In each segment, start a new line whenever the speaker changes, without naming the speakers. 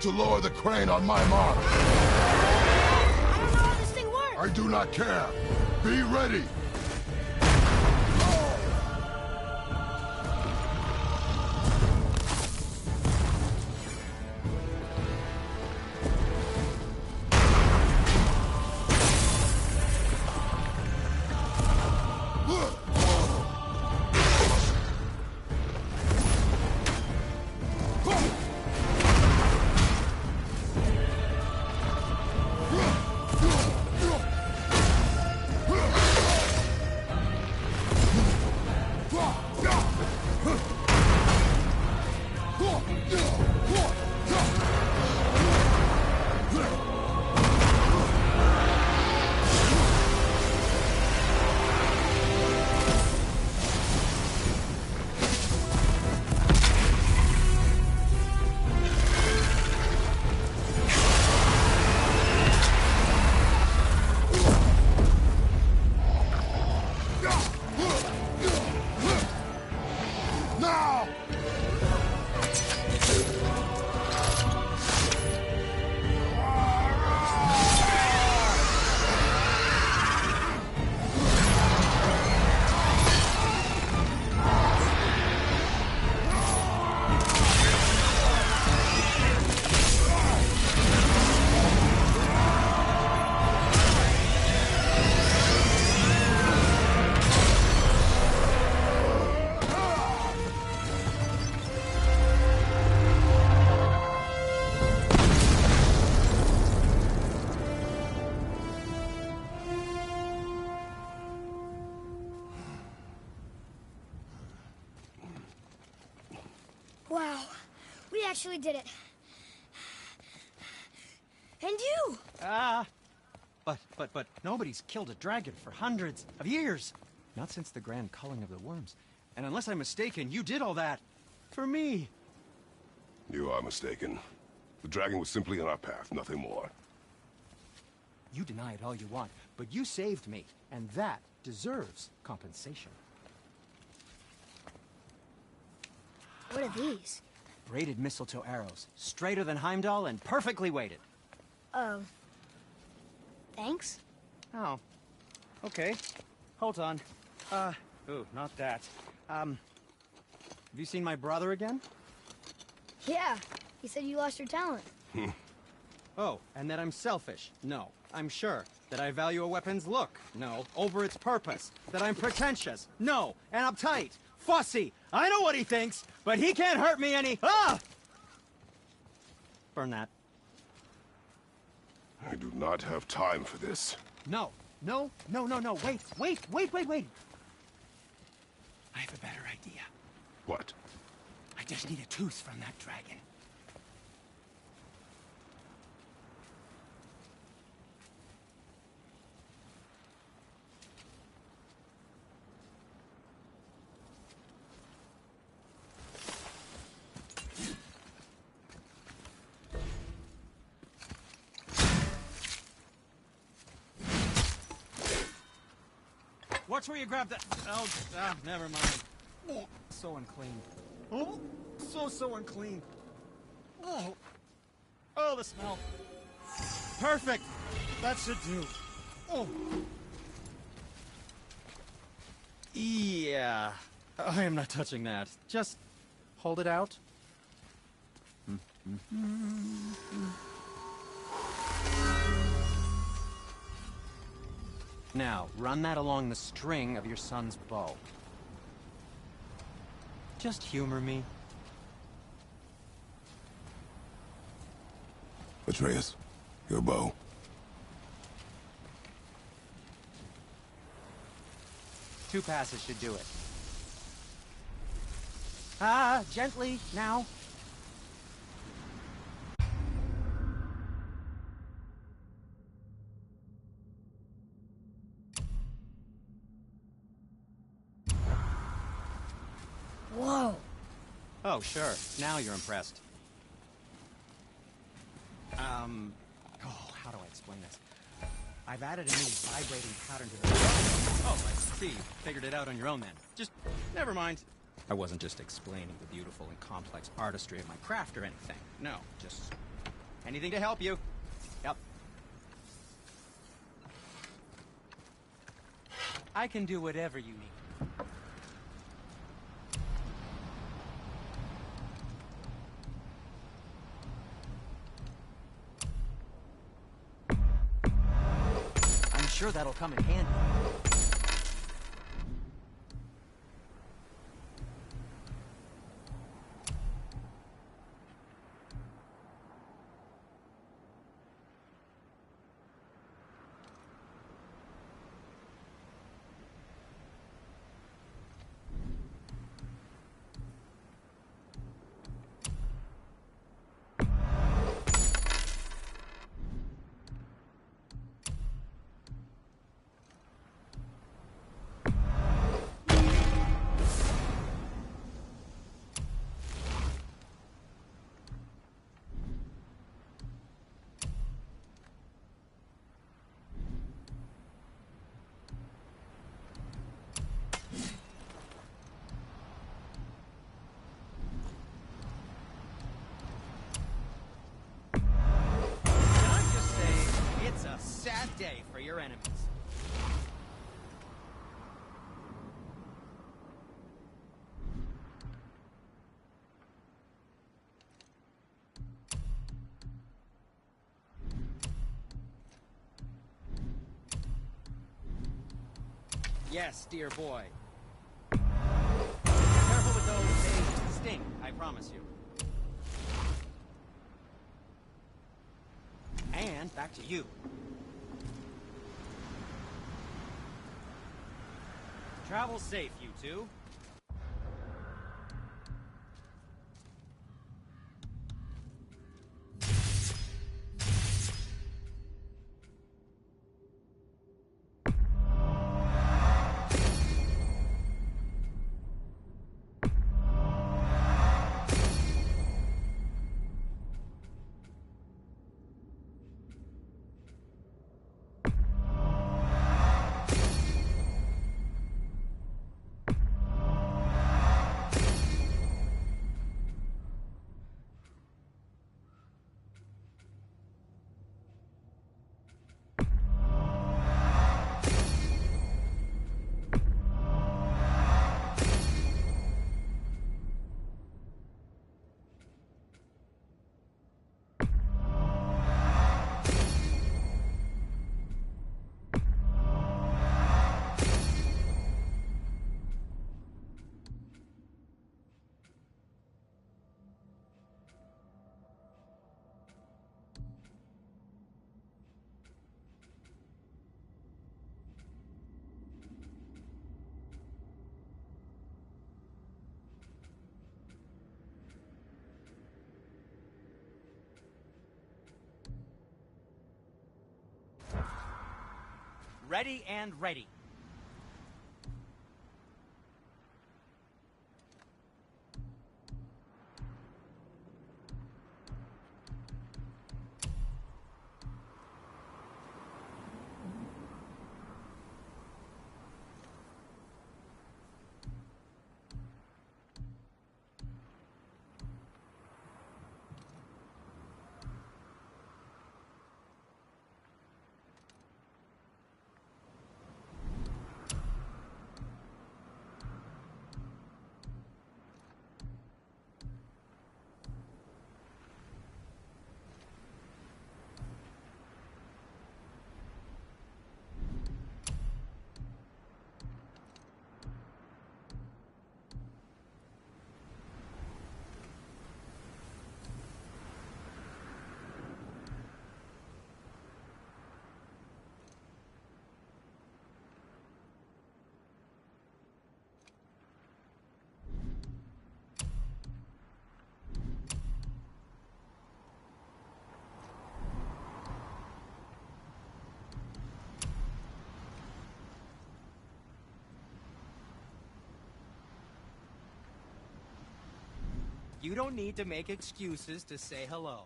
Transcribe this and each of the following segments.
to lower the crane on my mark.
I don't know how this thing works.
I do not care. Be ready.
Wow, we actually did it. And you!
But nobody's killed a dragon for hundreds of years. Not since the grand culling of the worms. And unless I'm mistaken, you did all that for me.
You are mistaken. The dragon was simply in our path, nothing more.
You deny it all you want, but you saved me, and that deserves compensation.
What are these?
Braided mistletoe arrows, straighter than Heimdall and perfectly weighted.
Thanks?
Oh, okay. Hold on. Ooh, not that. Have you seen my brother again?
Yeah, he said you lost your talent.
Oh, and that I'm selfish? No, I'm sure. That I value a weapon's look? No, over its purpose. That I'm pretentious? No, and uptight. Fussy! I know what he thinks, but he can't hurt me any— Ah! Burn that.
I do not have time for this.
No. Wait. I have a better idea.
What?
I just need a tooth from that dragon. Watch where you grab that. Oh, never mind. Oh, so unclean. Oh, so unclean. Oh, the smell. Perfect. That should do. Oh. Yeah. I am not touching that. Just hold it out. Now, run that along the string of your son's bow. Just humor me.
Atreus, your bow.
Two passes should do it. Gently, now.
Whoa.
Oh, sure. Now you're impressed. How do I explain this? I've added a new vibrating pattern to the... Oh, I see. Figured it out on your own then. Just, never mind. I wasn't just explaining the beautiful and complex artistry of my craft or anything. No, just Anything to help you. Yep. I can do whatever you need. I'm sure that'll come in handy. Sad day for your enemies. Yes, dear boy. Careful with those, they sting, I promise you. And back to you. Travel safe, you two. Ready and ready. You don't need to make excuses to say hello.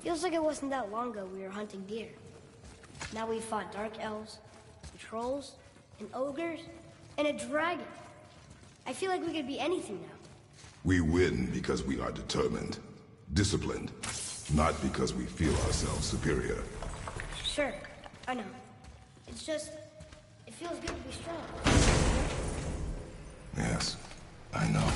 Feels like it wasn't that long ago we were hunting deer. Now we fought dark elves, and trolls, and ogres,
and a dragon. I feel like we could be anything now.
We win because we are determined, disciplined, not because we feel ourselves superior.
Sure, I know. It's just, it feels good to be strong.
Yes, I know.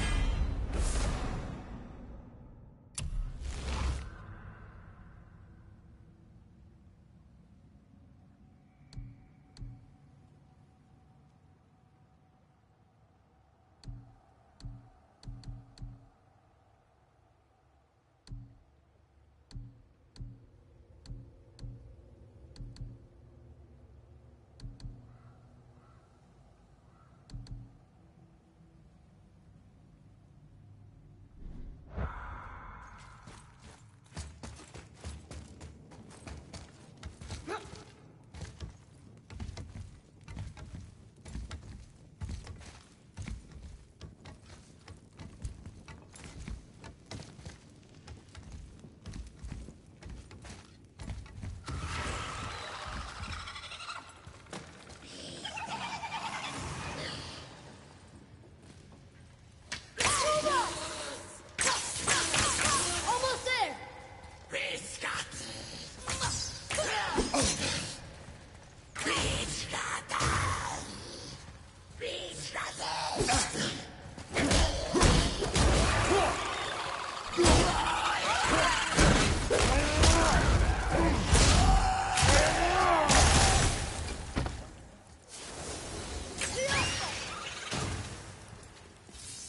Almost there!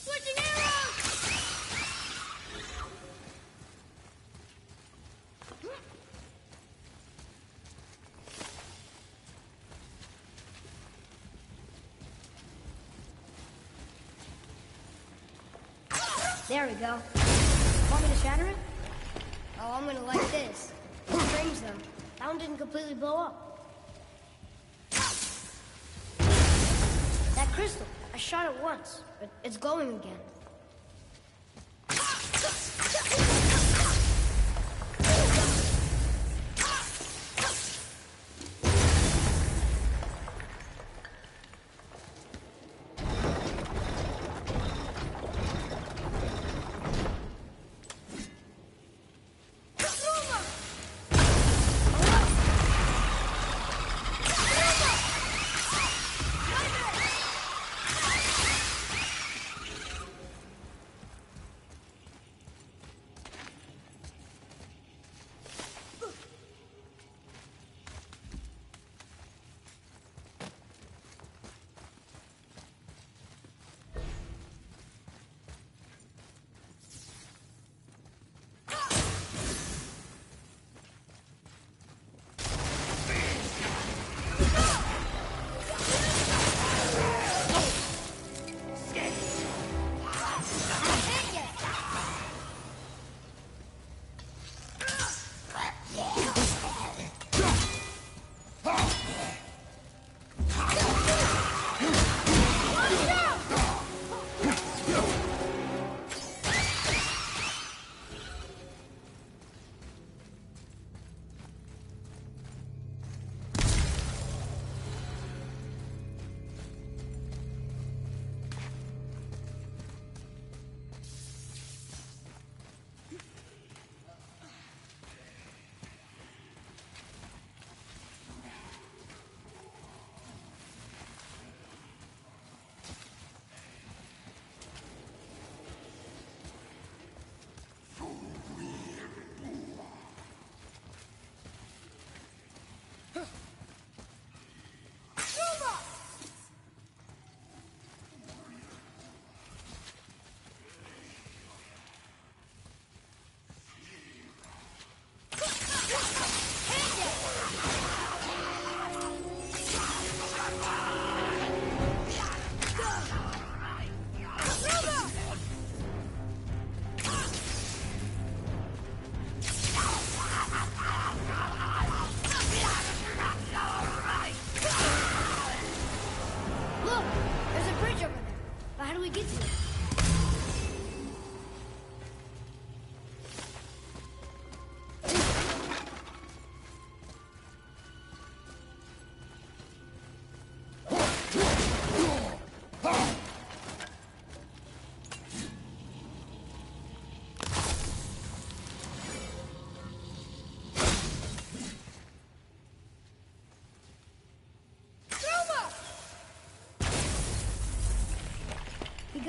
Switching arrows! There we go. Want me to shatter it? Oh, I'm gonna like this. Strange though. That one didn't completely blow up. That crystal, I shot it once, but it's glowing again.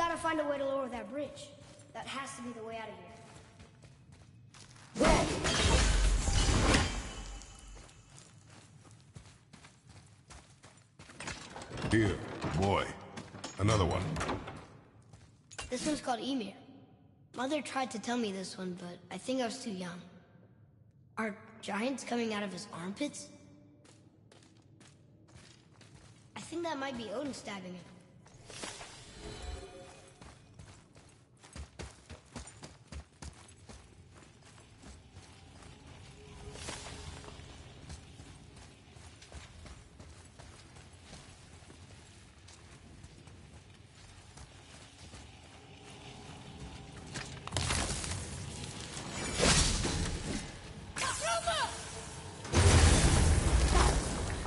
gotta find a way to lower that bridge. That has to be the way out of here.
Here, boy. Another one.
This one's called Ymir. Mother tried to tell me this one, but I think I was too young. Are giants coming out of his armpits? I think that might be Odin stabbing him.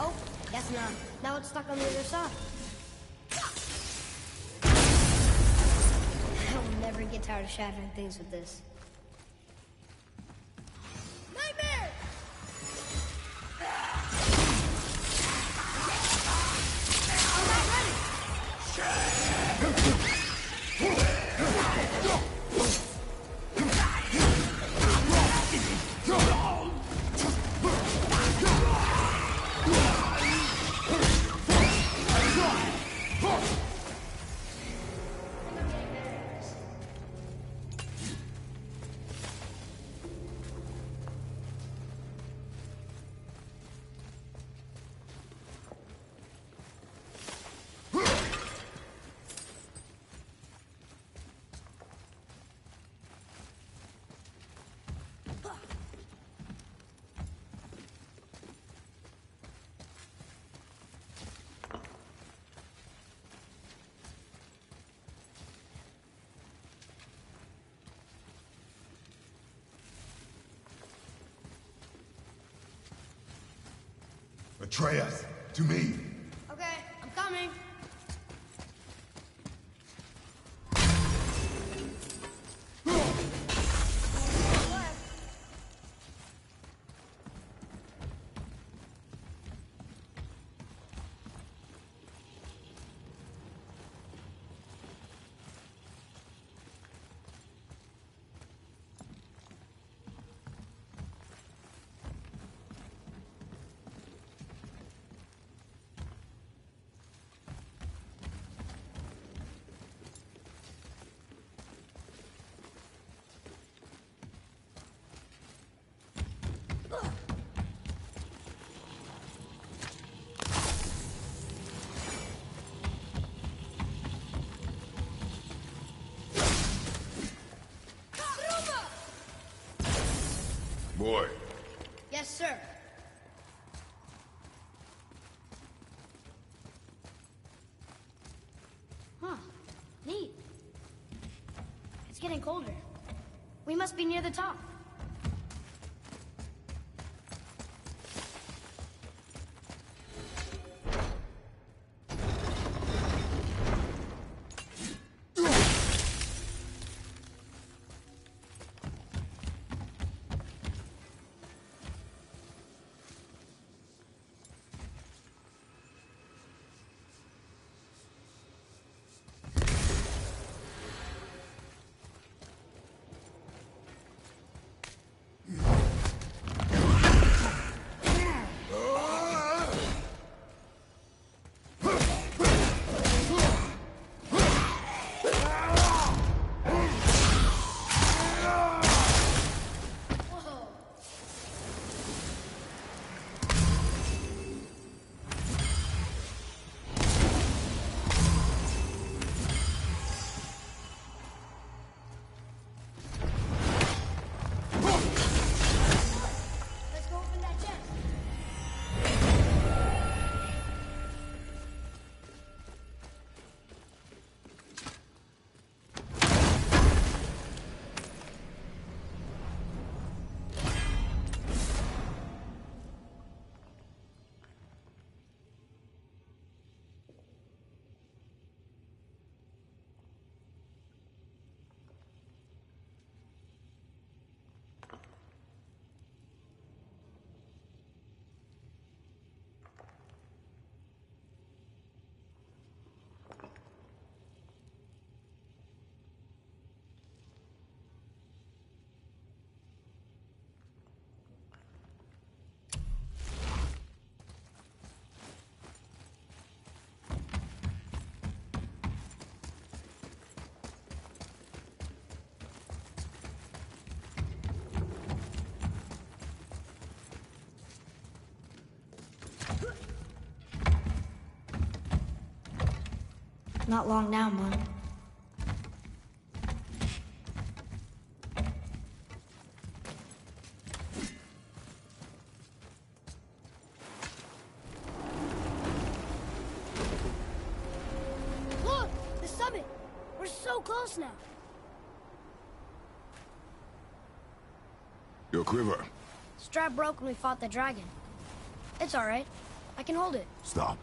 Oh, guess not. Now it's stuck on the other side. I will never get tired of shattering things with this. Nightmare! I'm not ready!
Atreus, to me.
Okay, I'm coming.
Boy,
Yes, sir. Huh. Neat. It's getting colder. We must be near the top. Not long now, Mom.
Look! The summit! We're so close now.
Your quiver.
Strap broke when we fought the dragon. It's alright. I can hold it.
Stop.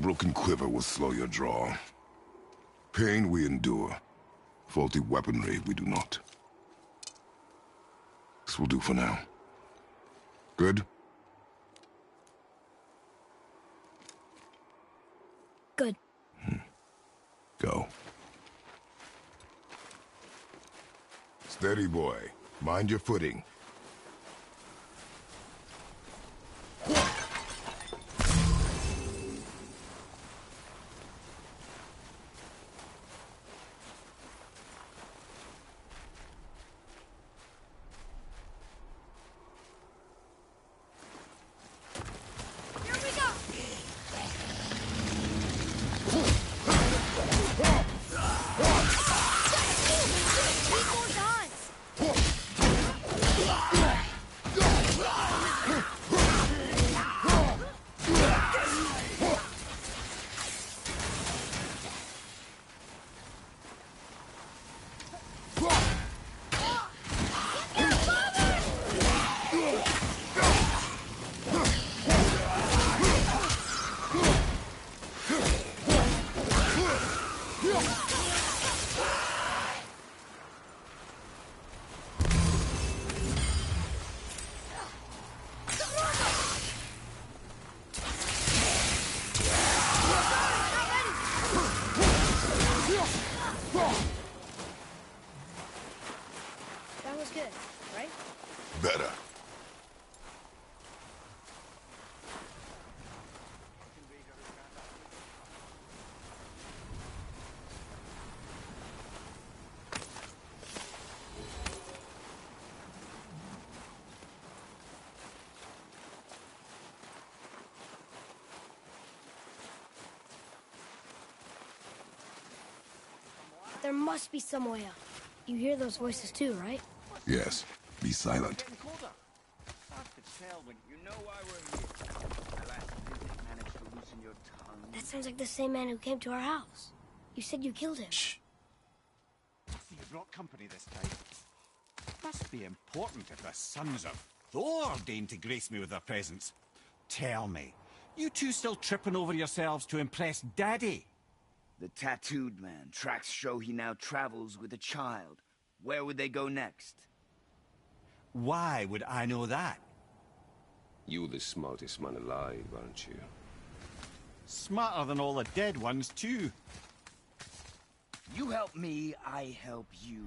Broken quiver will slow your draw. Pain we endure. Faulty weaponry we do not. This will do for now. Good?
Good.
Go. Steady, boy. Mind your footing.
Here we go! Three more times! That was good, right?
Better.
There must be some way up. You hear those voices too, right?
Yes. Be silent.
Getting colder. Hard to tell when you know why we're here. My last visit managed to loosen your tongue.
That sounds like the same man who came to our house. You said you killed him.
Shh.
You brought company this time. Must be important if the sons of Thor deign to grace me with their presence. Tell me, you two still tripping over yourselves to impress Daddy?
The tattooed man. Tracks show he now travels with a child. Where would they go next?
Why would I know that?
You're the smartest man alive, aren't you?
Smarter than all the dead ones, too.
You help me, I help you.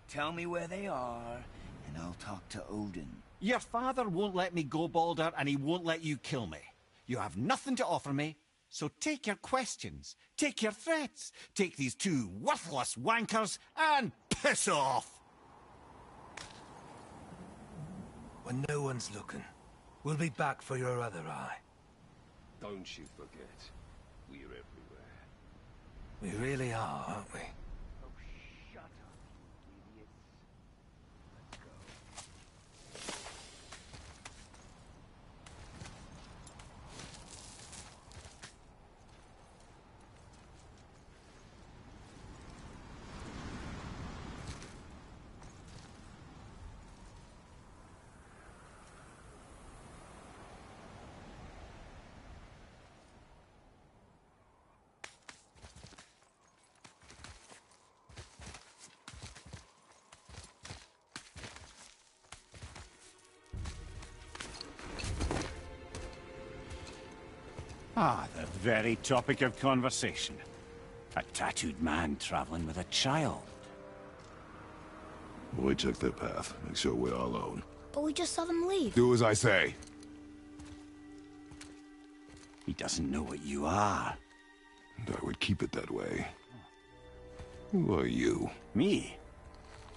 Tell me where they are, and I'll talk to Odin.
Your father won't let me go, Balder, and he won't let you kill me. You have nothing to offer me, so take your questions, take your threats, take these two worthless wankers, and piss off!
When no one's looking, we'll be back for your other eye.
Don't you forget, we're everywhere.
We really are, aren't we?
Oh, shut up, idiots. Let's go.
Ah, the very topic of conversation. A tattooed man traveling with a child.
We took their path. Make sure we're alone.
But we just saw them leave.
Do as I say.
He doesn't know what you are.
And I would keep it that way. Who are you?
Me?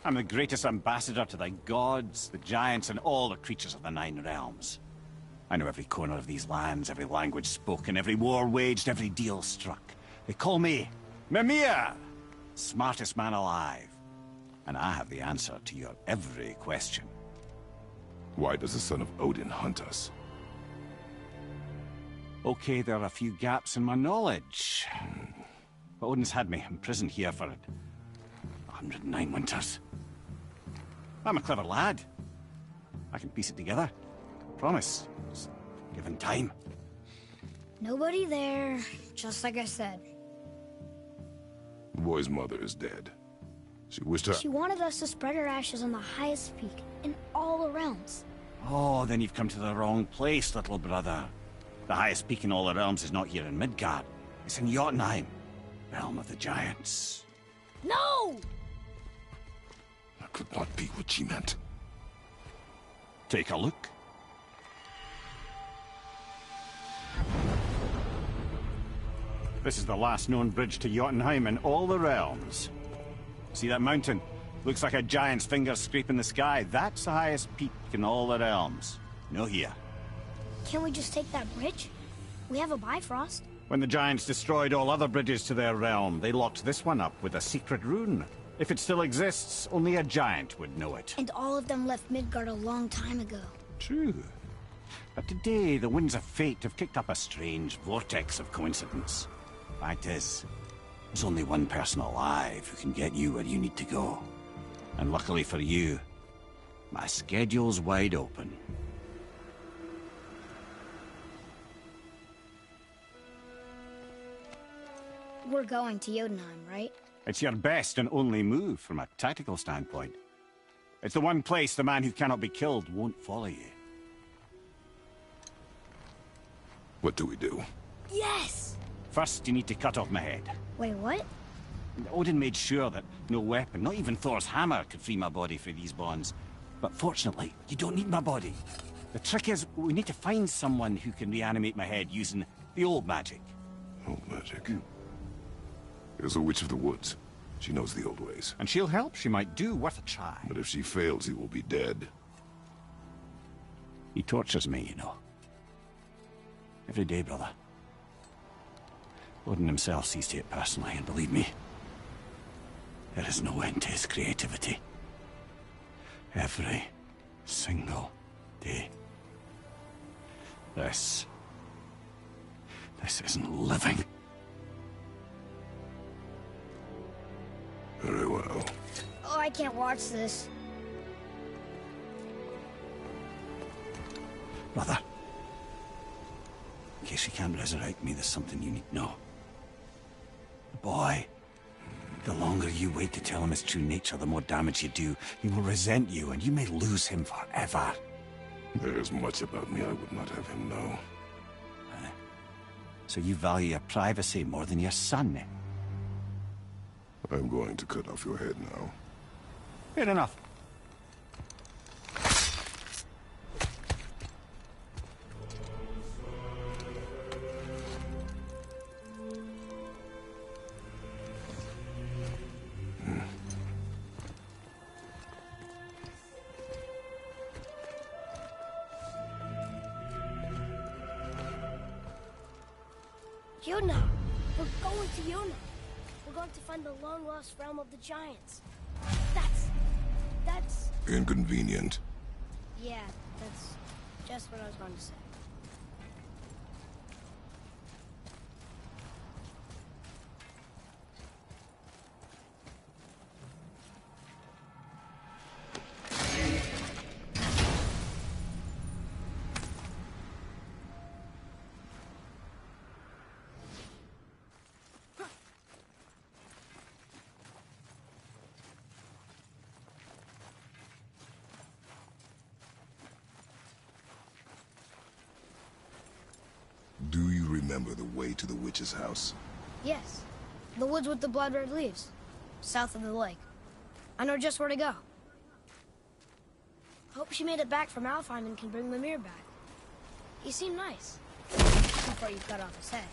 I'm the greatest ambassador to the gods, the giants, and all the creatures of the Nine Realms. I know every corner of these lands, every language spoken, every war waged, every deal struck. They call me Mimir, smartest man alive. And I have the answer to your every question.
Why does the son of Odin hunt us?
Okay, there are a few gaps in my knowledge. But Odin's had me imprisoned here for 109 winters. I'm a clever lad. I can piece it together. Promise. Just given time.
Nobody there, just like I said.
The boy's mother is dead. She wished her...
She wanted us to spread her ashes on the highest peak in all the realms.
Oh, then you've come to the wrong place, little brother. The highest peak in all the realms is not here in Midgard. It's in Jotunheim, realm of the giants.
No!
That could not be what she meant.
Take a look. This is the last known bridge to Jotunheim in all the realms. See that mountain? Looks like a giant's finger scraping the sky. That's the highest peak in all the realms. No here.
Can't we just take that bridge? We have a Bifrost.
When the giants destroyed all other bridges to their realm, they locked this one up with a secret rune. If it still exists, only a giant would know it.
And all of them left Midgard a long time ago.
True. But today, the winds of fate have kicked up a strange vortex of coincidence. Fact is, there's only one person alive who can get you where you need to go. And luckily for you, my schedule's wide open.
We're going to Jotunheim, right?
It's your best and only move from a tactical standpoint. It's the one place the man who cannot be killed won't follow you.
What do we do?
Yes!
First, you need to cut off my head.
Wait, what?
Odin made sure that no weapon, not even Thor's hammer, could free my body from these bonds. But fortunately, you don't need my body. The trick is, we need to find someone who can reanimate my head using the old magic.
Old magic. There's a witch of the woods. She knows the old ways.
And she'll help, she might do, worth a try.
But if she fails, he will be dead.
He tortures me, you know. Every day, brother. Odin himself sees to it personally, and believe me, there is no end to his creativity. Every single day. This isn't living.
Very well.
Oh, I can't watch this.
Brother, in case you can't resurrect me, there's something you need to know. The boy, the longer you wait to tell him his true nature, the more damage you do. He will resent you, and you may lose him forever.
There's much about me I would not have him know.
So you value your privacy more than your son, eh?
I'm going to cut off your head now.
Fair enough.
Jotunheim! We're going to Jotunheim! We're going to find the long-lost realm of the giants. That's...
Inconvenient.
Yeah, that's just what I was going to say.
Do you remember the way to the witch's house?
Yes. The woods with the blood-red leaves. South of the lake. I know just where to go. Hope she made it back from Alfheim and can bring Mimir back. He seemed nice. Before you cut off his head.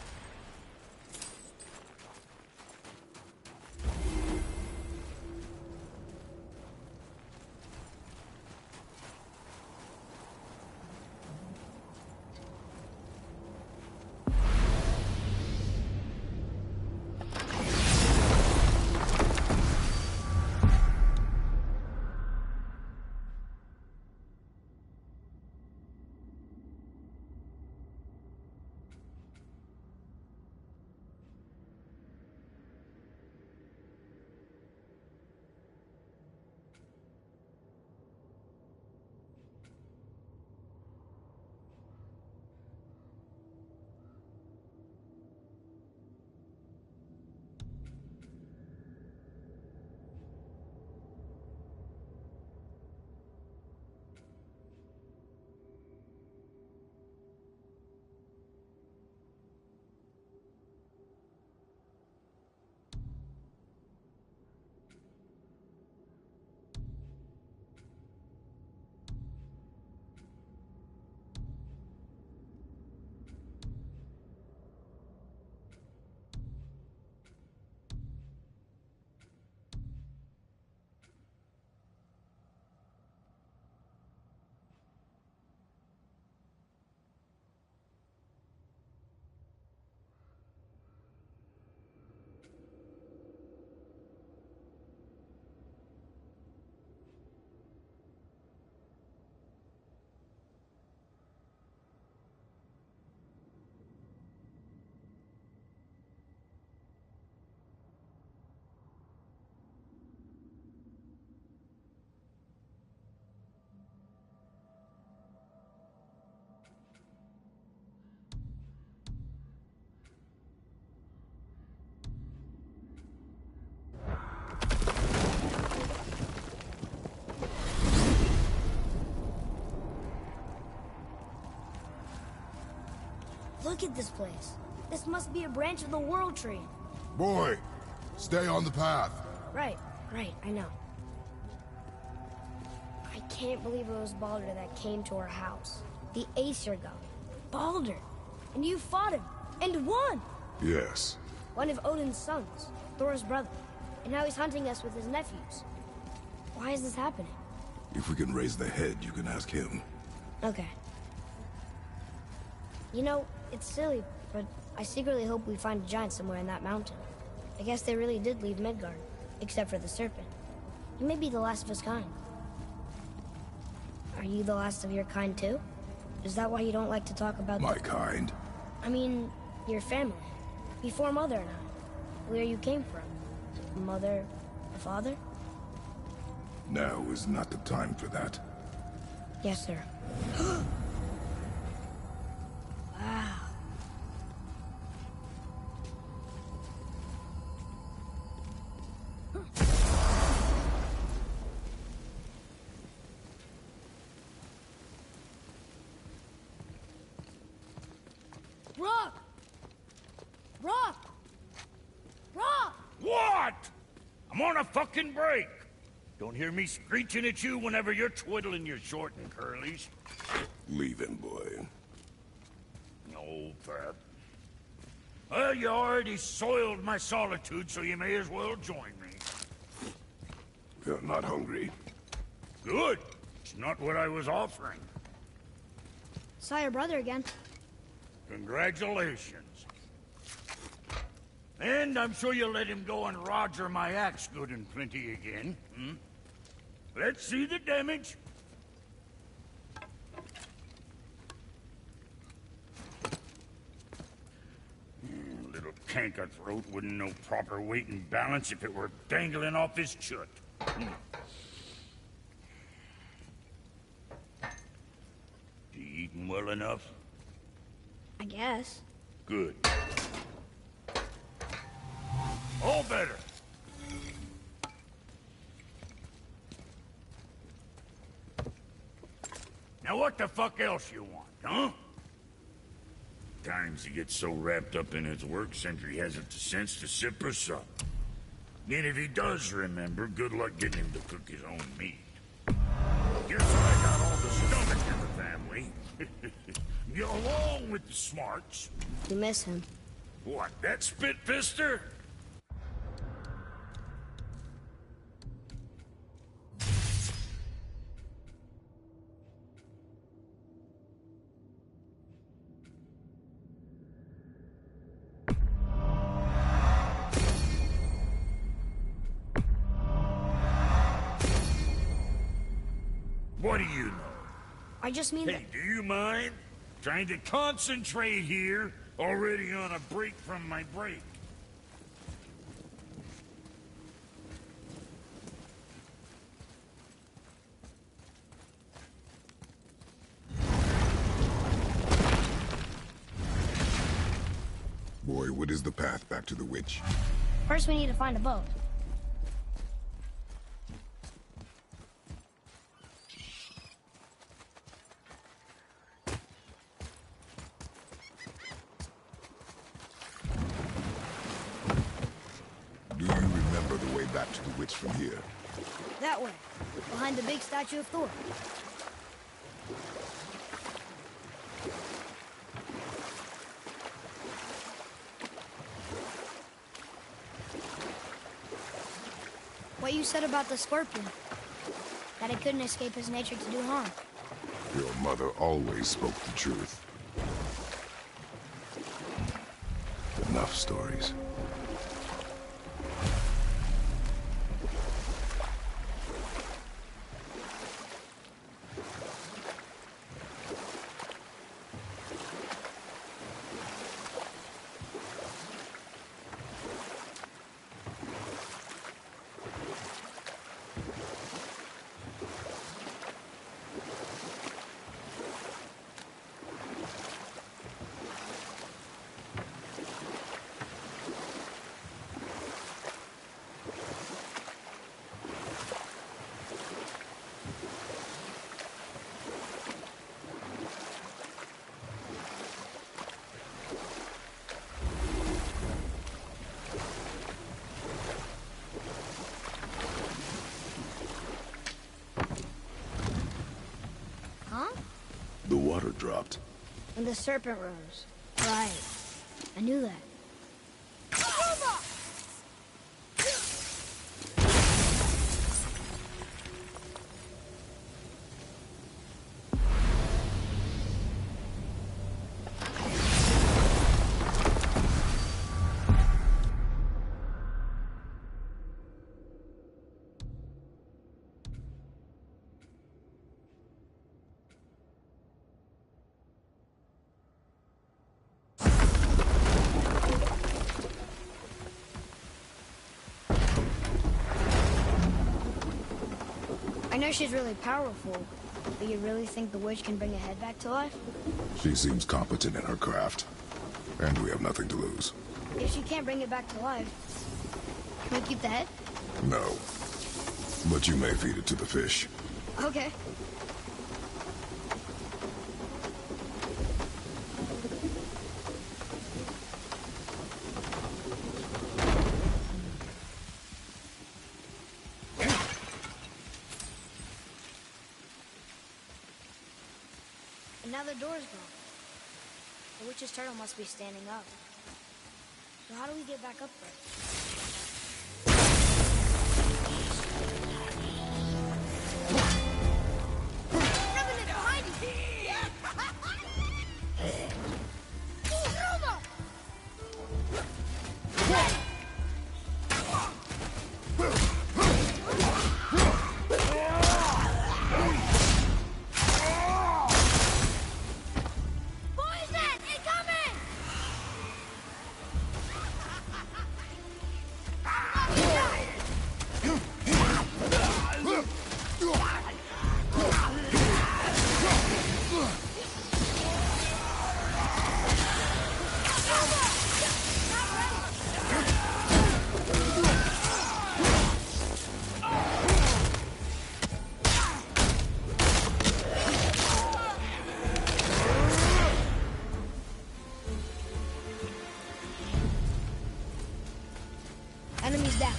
Look at this place. This must be a branch of the World Tree.
Boy, stay on the path.
Right, I know. I can't believe it was Baldur that came to our house. The Aesir god. Baldur! And you fought him, and won!
Yes.
One of Odin's sons, Thor's brother. And now he's hunting us with his nephews. Why is this happening?
If we can raise the head, you can ask him.
Okay. You know, it's silly, but I secretly hope we find a giant somewhere in that mountain. I guess they really did leave Midgard, except for the serpent. He may be the last of his kind. Are you the last of your kind too? Is that why you don't like to talk about
My kind?
I mean, your family. Before Mother and I. Where you came from. Mother, father?
Now is not the time for that.
Yes, sir. Wow. Rock! Rock! Rock!
What? I'm on a fucking break. Don't hear me screeching at you whenever you're twiddling your short and curlies.
Leave him, boy.
No, Pat. Well, you already soiled my solitude, so you may as well join me.
You're not hungry.
Good. It's not what I was offering.
Saw your brother again.
Congratulations. And I'm sure you'll let him go and roger my axe good and plenty again, hmm? Let's see the damage. Little canker-throat wouldn't know proper weight and balance if it were dangling off his chut. You eating well enough?
I guess.
Good. All better. Now what the fuck else you want, huh? Times he gets so wrapped up in his work, Sentry hasn't the sense to sip or sup. And if he does remember, good luck getting him to cook his own meat. Guess I got all the stomach in the family. Along with the smarts.
You miss him.
What, that spit-fister? What do you know?
I just mean
Hey, do you mind? Trying to concentrate here, already on a break from my break.
Boy, what is the path back to the witch?
First we need to find a boat.
Do you remember the way back to the witch from here?
That way. Behind the big statue of Thor. What you said about the scorpion. That it couldn't escape his nature to do harm.
Your mother always spoke the truth. Enough stories.
Huh?
The water dropped.
When the serpent rose. Right. I knew that. I know she's really powerful, but you really think the witch can bring a head back to life?
She seems competent in her craft. And we have nothing to lose.
If she can't bring it back to life, can we keep the head?
No. But you may feed it to the fish.
Okay. And now the door's gone. The witch's turtle must be standing up. So how do we get back up there? Revenant behind you! Poison! Incoming! Enemies down.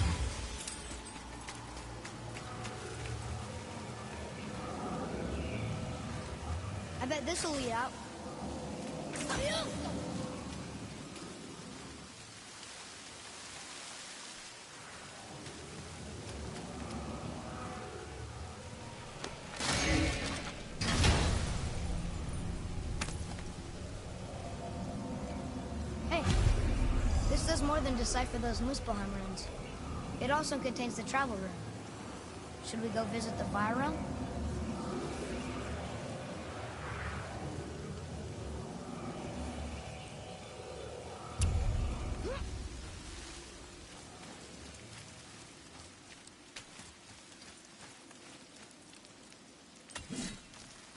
I bet this'll lead out. Hey, this does more than decipher those Muspelheim runes. It also contains the travel rune. Should we go visit the fire realm?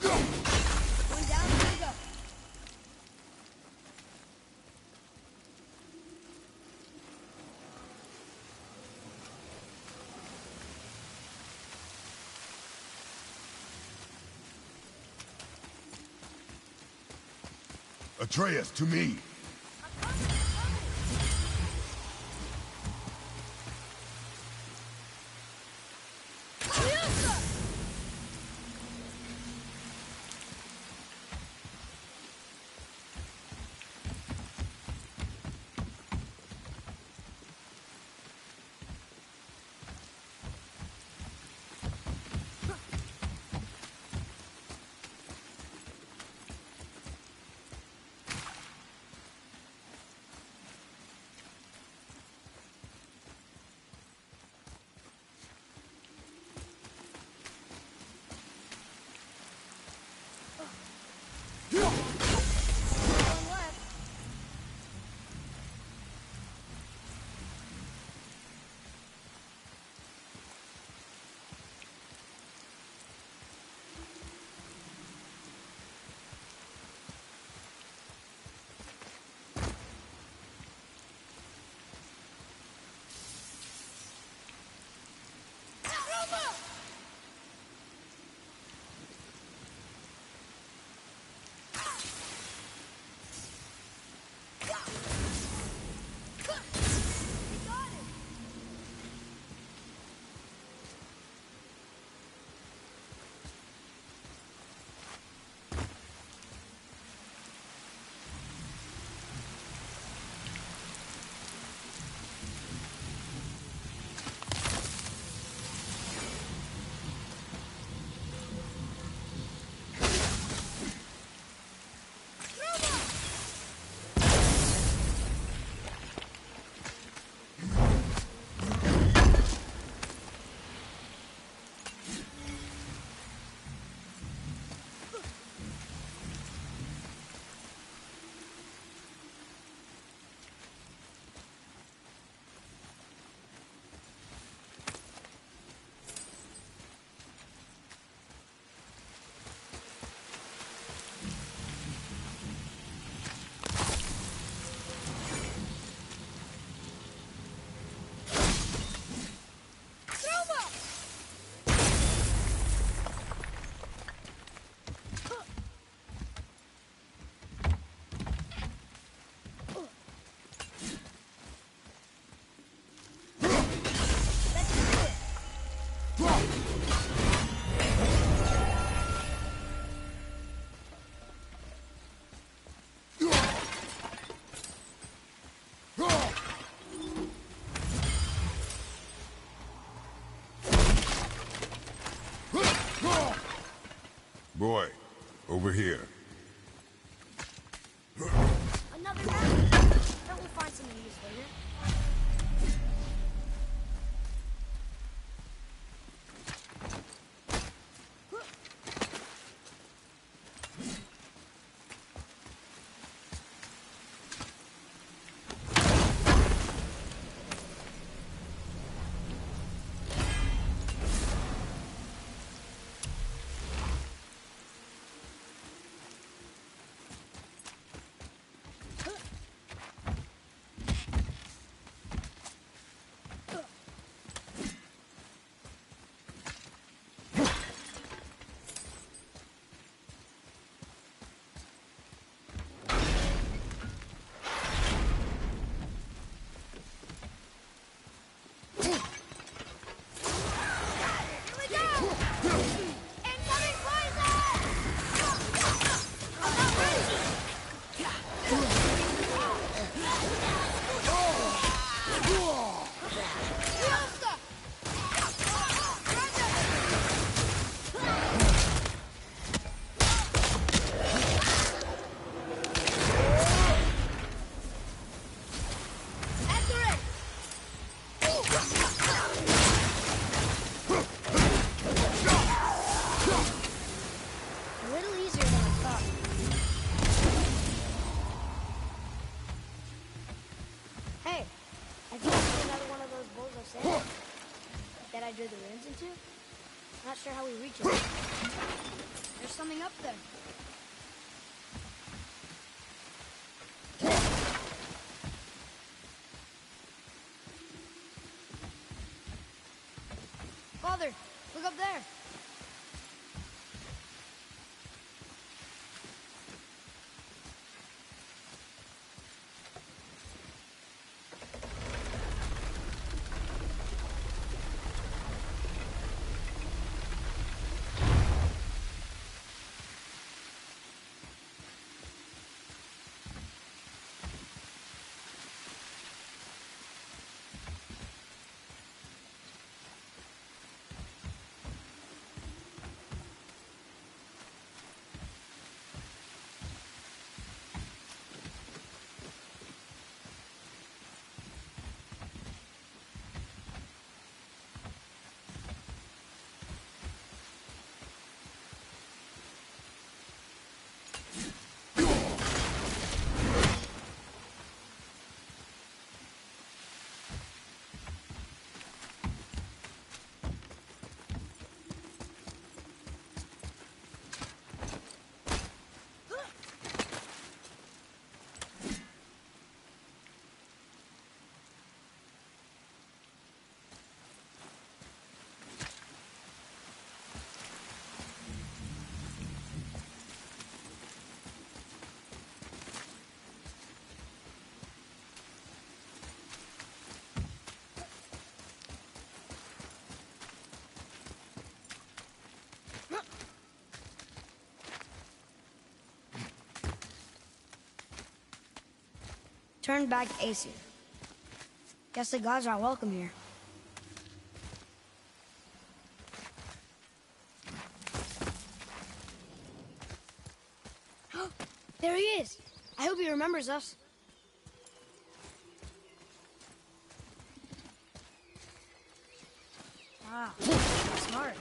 Going down, here we go.
Atreus, to me! Over here.
Another map? Bet we'll find something to use later. That I drew the runes into? Not sure how we reach it. There's something up there. Father, look up there. Turn back Aesir. Guess the gods aren't welcome here. There he is! I hope he remembers us. Wow, smart.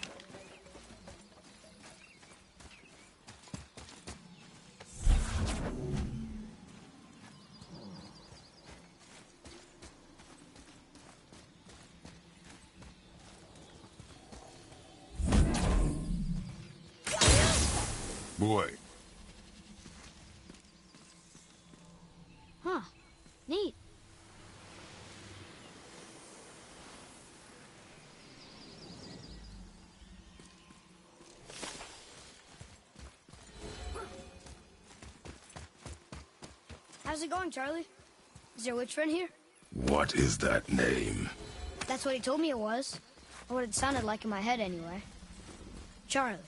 Boy.
Huh. Neat. How's it going, Charlie? Is your witch friend here?
What is that name?
That's what he told me it was. Or what it sounded like in my head, anyway. Charlie.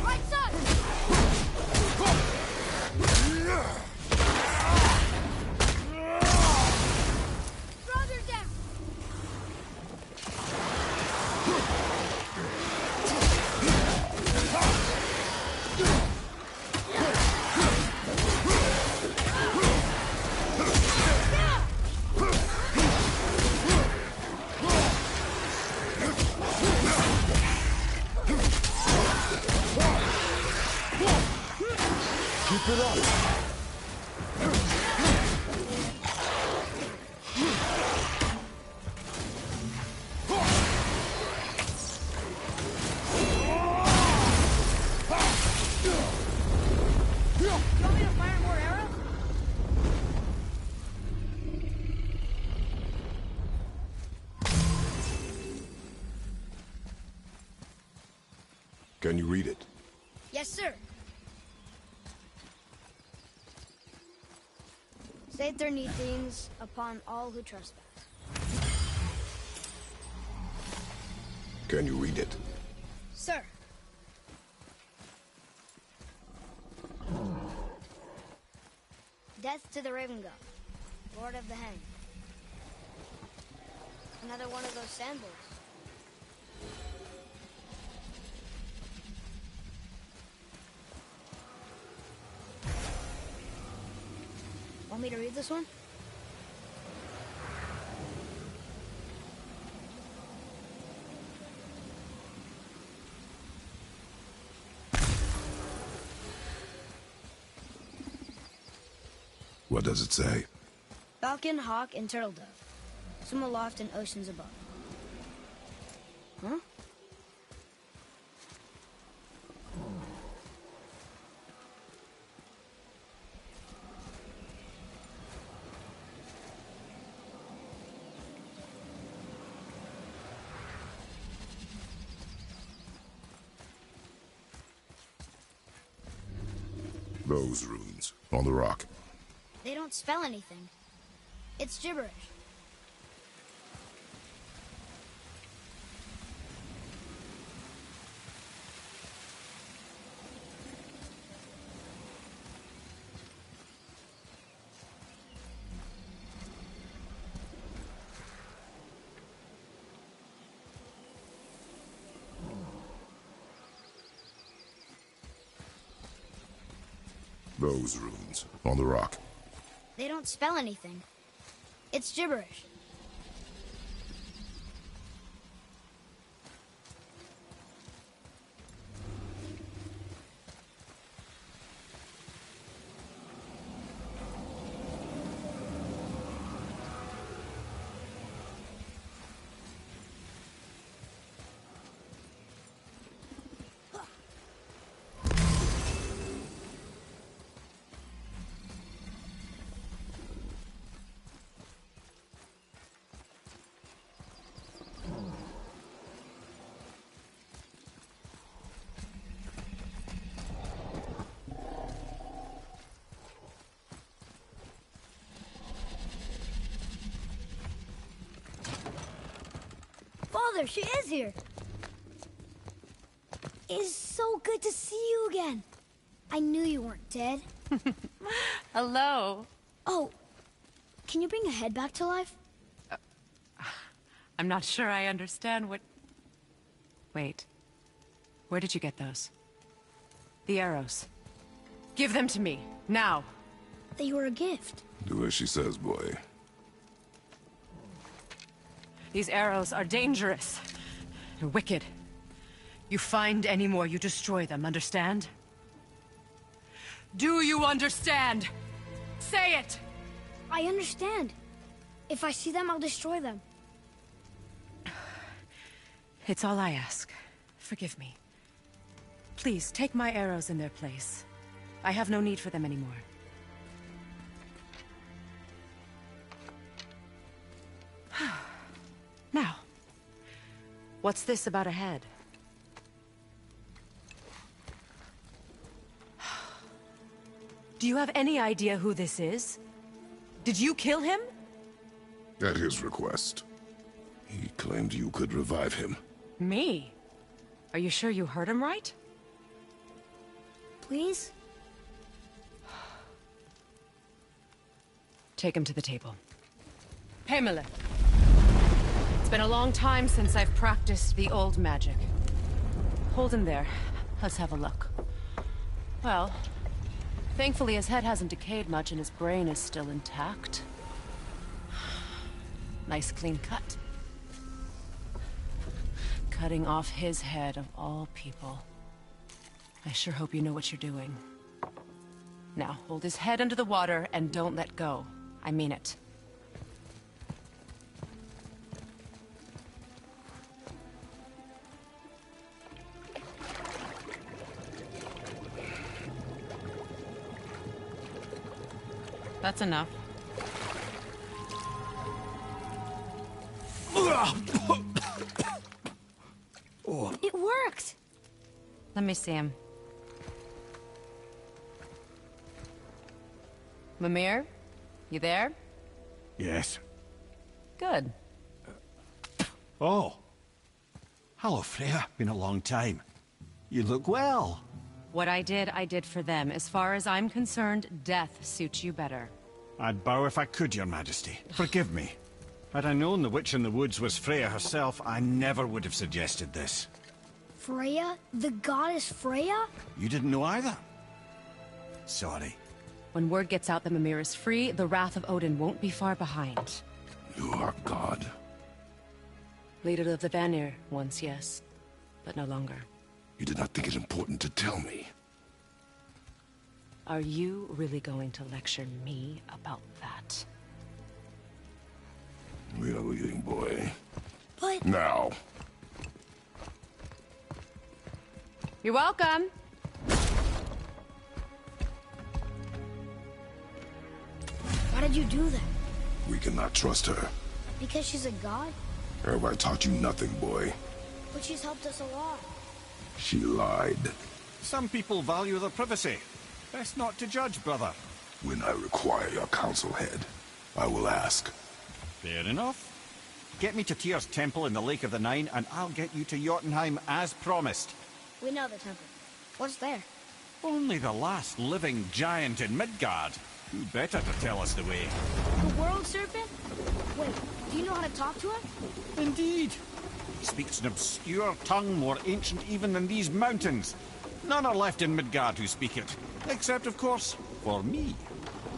Right side!
Can you read it?
Yes, sir. Save their things upon all who trespass.
Can you read it?
Sir. Death to the Raven God, Lord of the Hang. Another one of those sandals. Want me to read this one?
What does it say?
Falcon, hawk, and turtle dove. Swim aloft in oceans above. Huh?
Those runes on the rock.
They don't spell anything. It's gibberish.
Those runes on the rock.
They don't spell anything. It's gibberish. Father, she is here. It's so good to see you again. I knew you weren't dead.
Hello.
Oh, can you bring a head back to life?
I'm not sure I understand what... Wait. Where did you get those? The arrows. Give them to me, now.
They were a gift.
Do as she says, boy.
These arrows are dangerous. And wicked. You find any more, you destroy them, understand? Do you understand? Say it!
I understand. If I see them, I'll destroy them.
It's all I ask. Forgive me. Please, take my arrows in their place. I have no need for them anymore. Now, what's this about a head? Do you have any idea who this is? Did you kill him?
At his request. He claimed you could revive him.
Me? Are you sure you heard him right?
Please?
Take him to the table. Pamela. It's been a long time since I've practiced the old magic. Hold him there. Let's have a look. Well, thankfully his head hasn't decayed much and his brain is still intact. Nice clean cut. Cutting off his head of all people. I sure hope you know what you're doing. Now, hold his head under the water and don't let go. I mean it. That's enough.
It worked!
Let me see him. Mimir? You there?
Yes.
Good.
Oh. Hello, Freya. Been a long time. You look well.
What I did for them. As far as I'm concerned, death suits you better.
I'd bow if I could, Your Majesty. Forgive me. Had I known the witch in the woods was Freya herself, I never would have suggested this.
Freya? The goddess Freya?
You didn't know either? Sorry.
When word gets out that Mimir is free, the wrath of Odin won't be far behind.
You are God.
Leader of the Vanir, once, yes. But no longer.
You did not think it important to tell me.
Are you really going to lecture me about that?
We are leaving, boy.
But...
Now.
You're welcome.
Why did you do that?
We cannot trust her.
Because she's a god?
Have I taught you nothing, boy?
But she's helped us a lot.
She lied.
Some people value their privacy. Best not to judge, brother.
When I require your council head, I will ask.
Fair enough. Get me to Tyr's temple in the Lake of the Nine, and I'll get you to Jotunheim as promised.
We know the temple. What's there?
Only the last living giant in Midgard. Who better to tell us the way?
The World Serpent? Wait, do you know how to talk to him?
Indeed. He speaks an obscure tongue more ancient even than these mountains. None are left in Midgard who speak it. Except, of course, for me.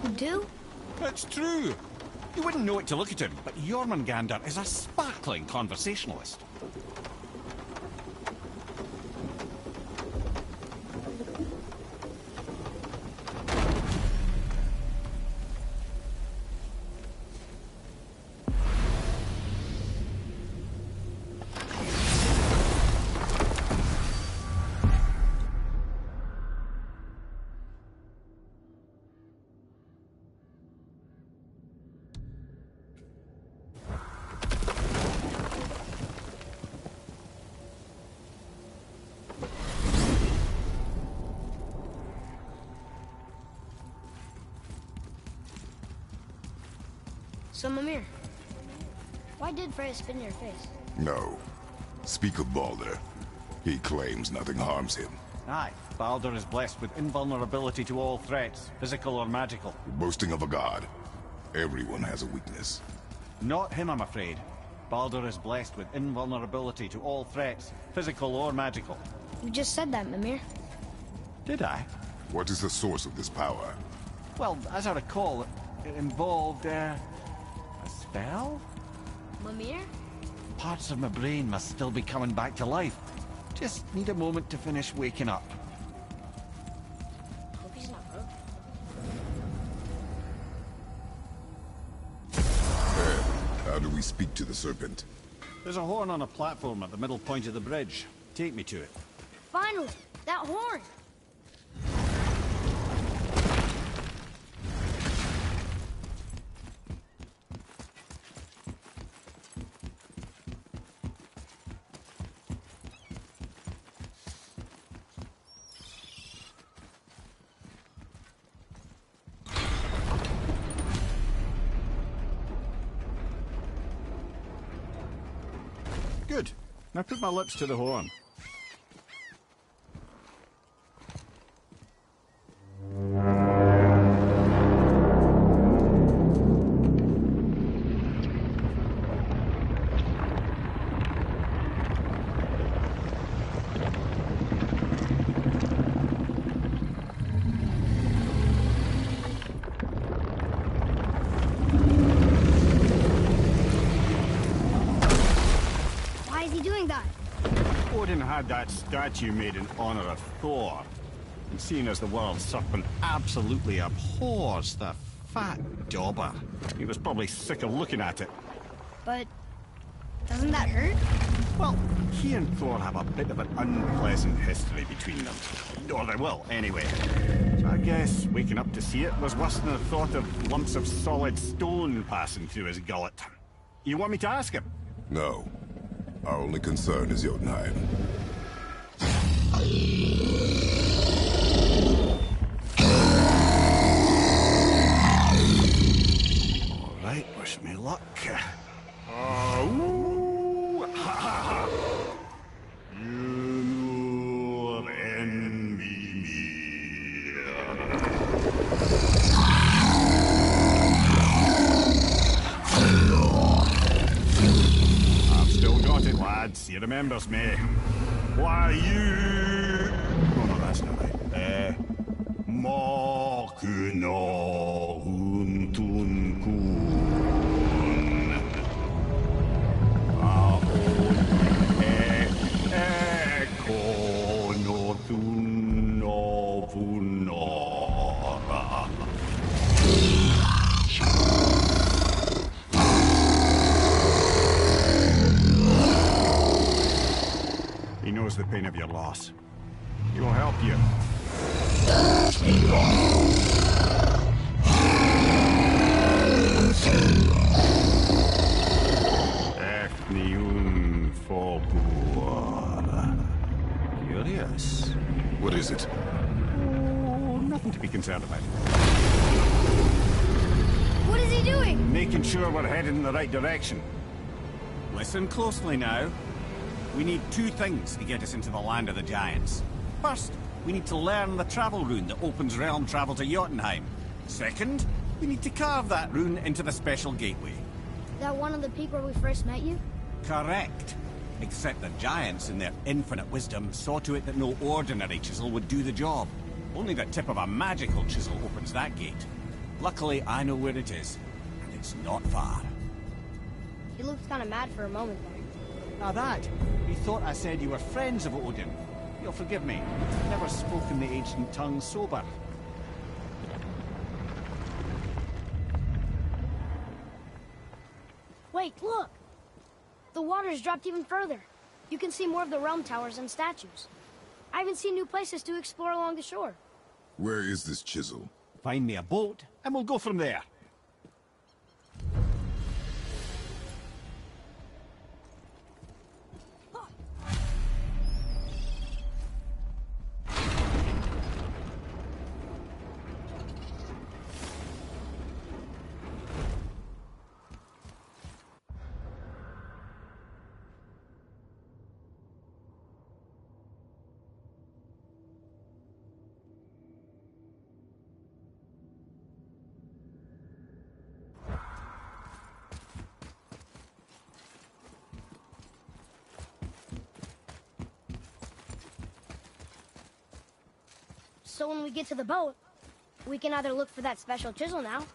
You do?
It's true. You wouldn't know it to look at him, but Jormungandr is a sparkling conversationalist.
So, Mimir, why did Freya spit in your face?
No. Speak of Baldur. He claims nothing harms him.
Aye, Baldur is blessed with invulnerability to all threats, physical or magical.
Boasting of a god. Everyone has a weakness.
Not him, I'm afraid. Baldur is blessed with invulnerability to all threats, physical or magical.
You just said that, Mimir.
Did I?
What is the source of this power?
Well, as I recall, it involved, a spell?
Mimir?
Parts of my brain must still be coming back to life. Just need a moment to finish waking up.
Hope he's not broke.
How do we speak to the serpent?
There's a horn on a platform at the middle point of the bridge. Take me to it.
Finally! That horn!
Good. Now put my lips to the horn. Odin had that statue made in honor of Thor. And seeing as the world serpent absolutely abhors the fat dauber, he was probably sick of looking at it.
But doesn't that hurt?
Well, he and Thor have a bit of an unpleasant history between them. Or they will, anyway. So I guess waking up to see it was worse than the thought of lumps of solid stone passing through his gullet. You want me to ask him?
No. Our only concern is Jotunheim.
Alright, wish me luck. You envy me. I've still got it, lads. He remembers me. Why you... Oh, no, that's not right. Makuna huntun kun. Ahon ekonotun novunora. He knows the pain of your loss. He will help you. Ethnium Fobuar. Curious.
What is it?
Oh, nothing to be concerned about.
What is he doing?
Making sure we're headed in the right direction. Listen closely now. We need two things to get us into the land of the Giants. First, we need to learn the travel rune that opens realm travel to Jotunheim. Second, we need to carve that rune into the special gateway.
That one of the peak where we first met you?
Correct. Except the Giants, in their infinite wisdom, saw to it that no ordinary chisel would do the job. Only the tip of a magical chisel opens that gate. Luckily, I know where it is, and it's not far.
He looked kind of mad for a moment there.
Now that, he thought I said you were friends of Odin. You'll forgive me. Never spoken the ancient tongue sober.
Wait, look! The water's dropped even further. You can see more of the realm towers and statues. I even see new places to explore along the shore.
Where is this chisel?
Find me a boat, and we'll go from there.
So when we get to the boat, we can either look for that special chisel now,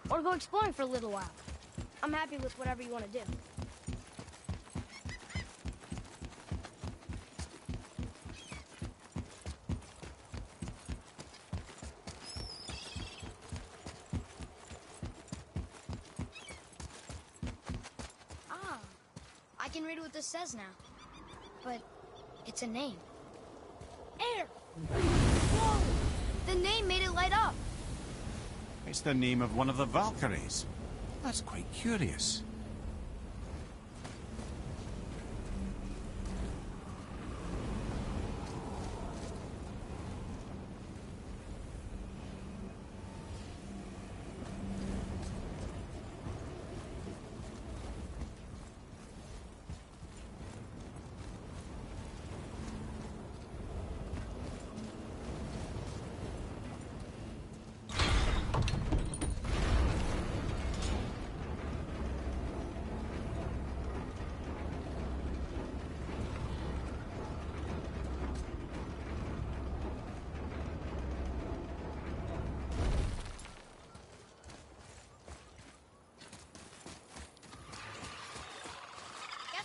or go exploring for a little while. I'm happy with whatever you want to do. Ah, I can read what this says now. But it's a name. Air! Whoa! The name made it light up.
It's the name of one of the Valkyries. That's quite curious.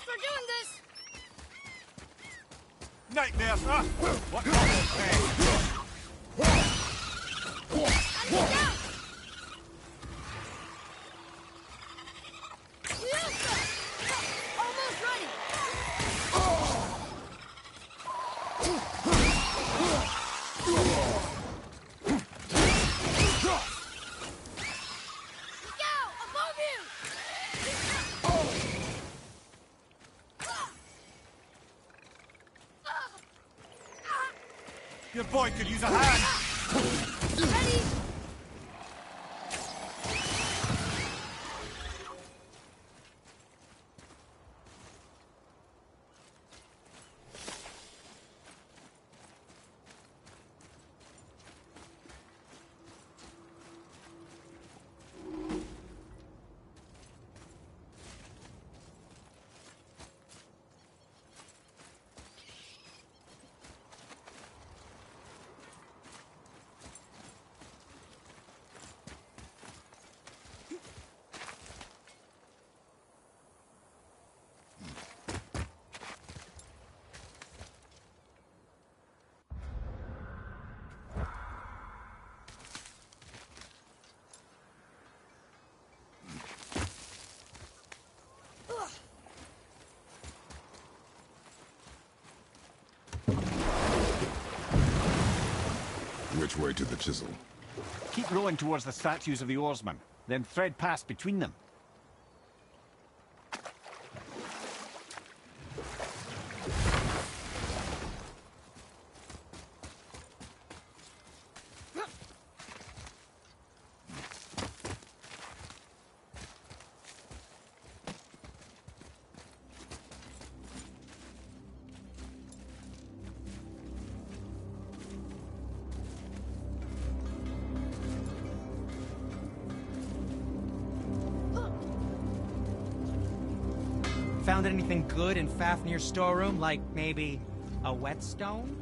We're doing this!
Nightmares, huh? What awful thing?
Get down! Almost ready! Look out! Above you!
Your boy could use a hand!
Ready?
Which way to the chisel?
Keep rowing towards the statues of the oarsmen, then thread past between them.
Found anything good in Fafnir's storeroom? Like maybe a whetstone?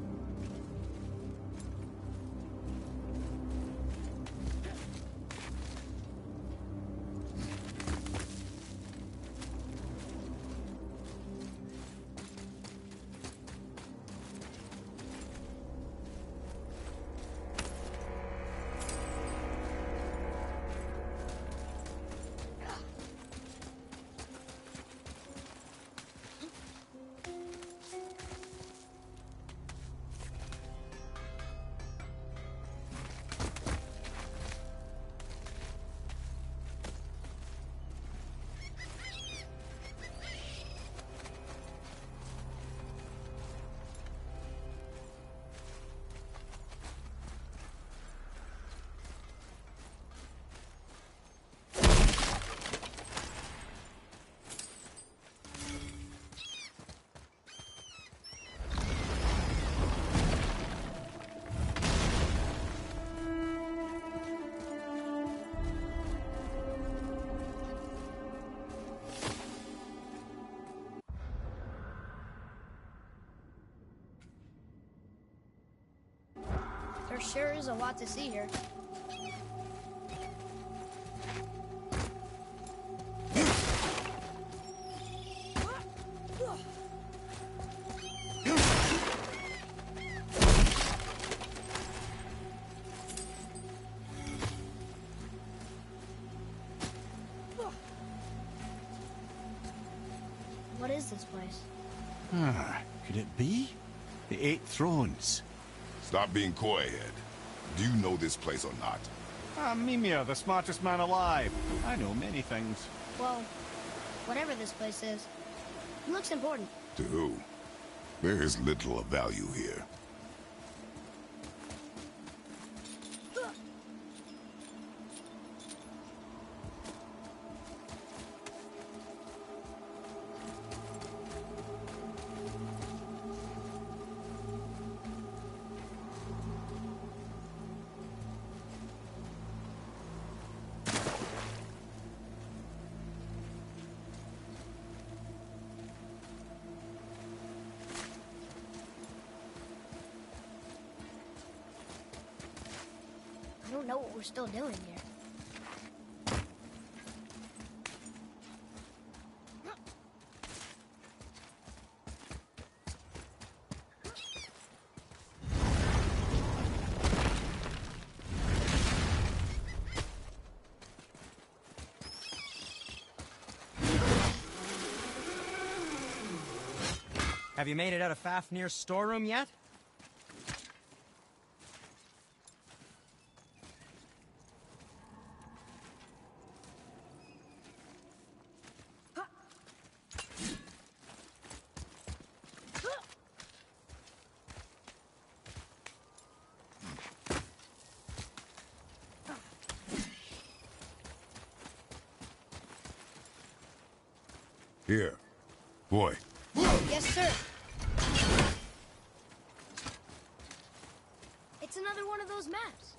There sure is a lot to see here. What is this place?
Could it be? The Eight Thrones.
Stop being coy, Head. Do you know this place or not?
Mimir, the smartest man alive. I know many things.
Well, whatever this place is, it looks important.
To who? There is little of value here.
I don't know what we're still doing here.
Have you made it out of Fafnir's storeroom yet?
Here. Boy.
Yes, sir. It's another one of those maps.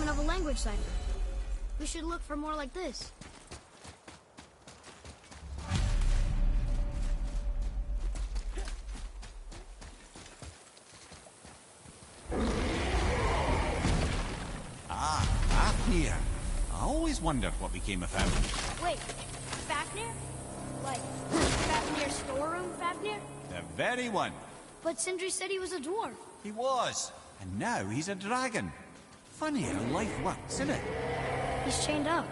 Of a language cipher. We should look for more like this.
Ah, Fafnir. I always wondered what became of him.
Wait, Fafnir? Like, Fafnir's storeroom Fafnir?
The very one.
But Sindri said he was a dwarf.
He was. And now he's a dragon. Funny how life works, isn't it?
He's chained up.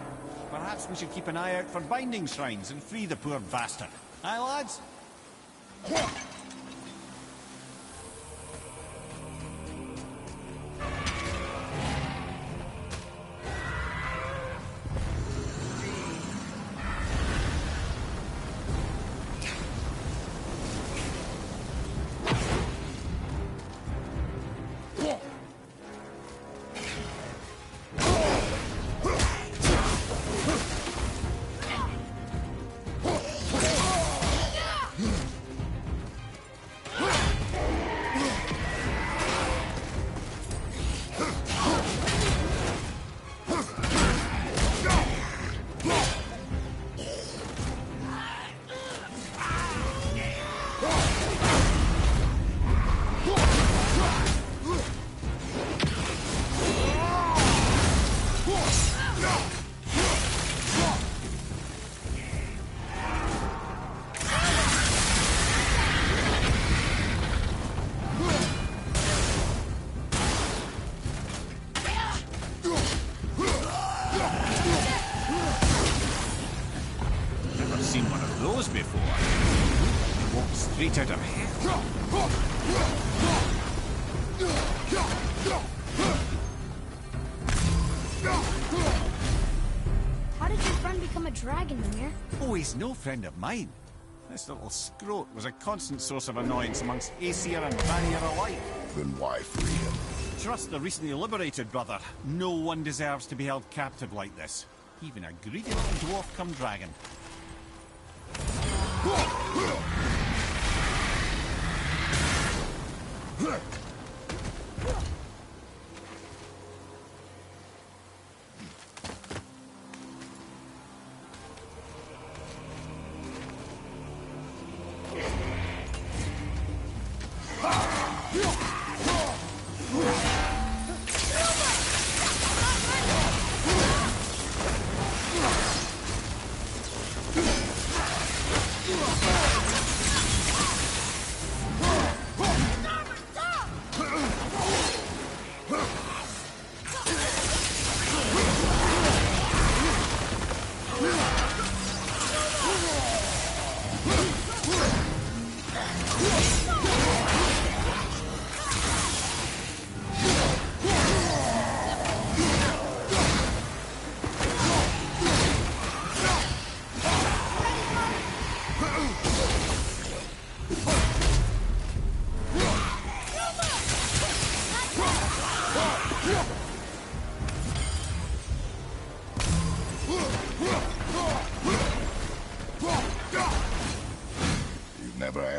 Perhaps we should keep an eye out for binding shrines and free the poor bastard. Aye, lads? Straight out of hell.
How did your friend become a dragon, Mimir?
Oh, he's no friend of mine. This little scrote was a constant source of annoyance amongst Aesir and Vanir alike.
Then why free him?
trust the recently liberated, brother. No one deserves to be held captive like this. Even a greedy little dwarf come dragon.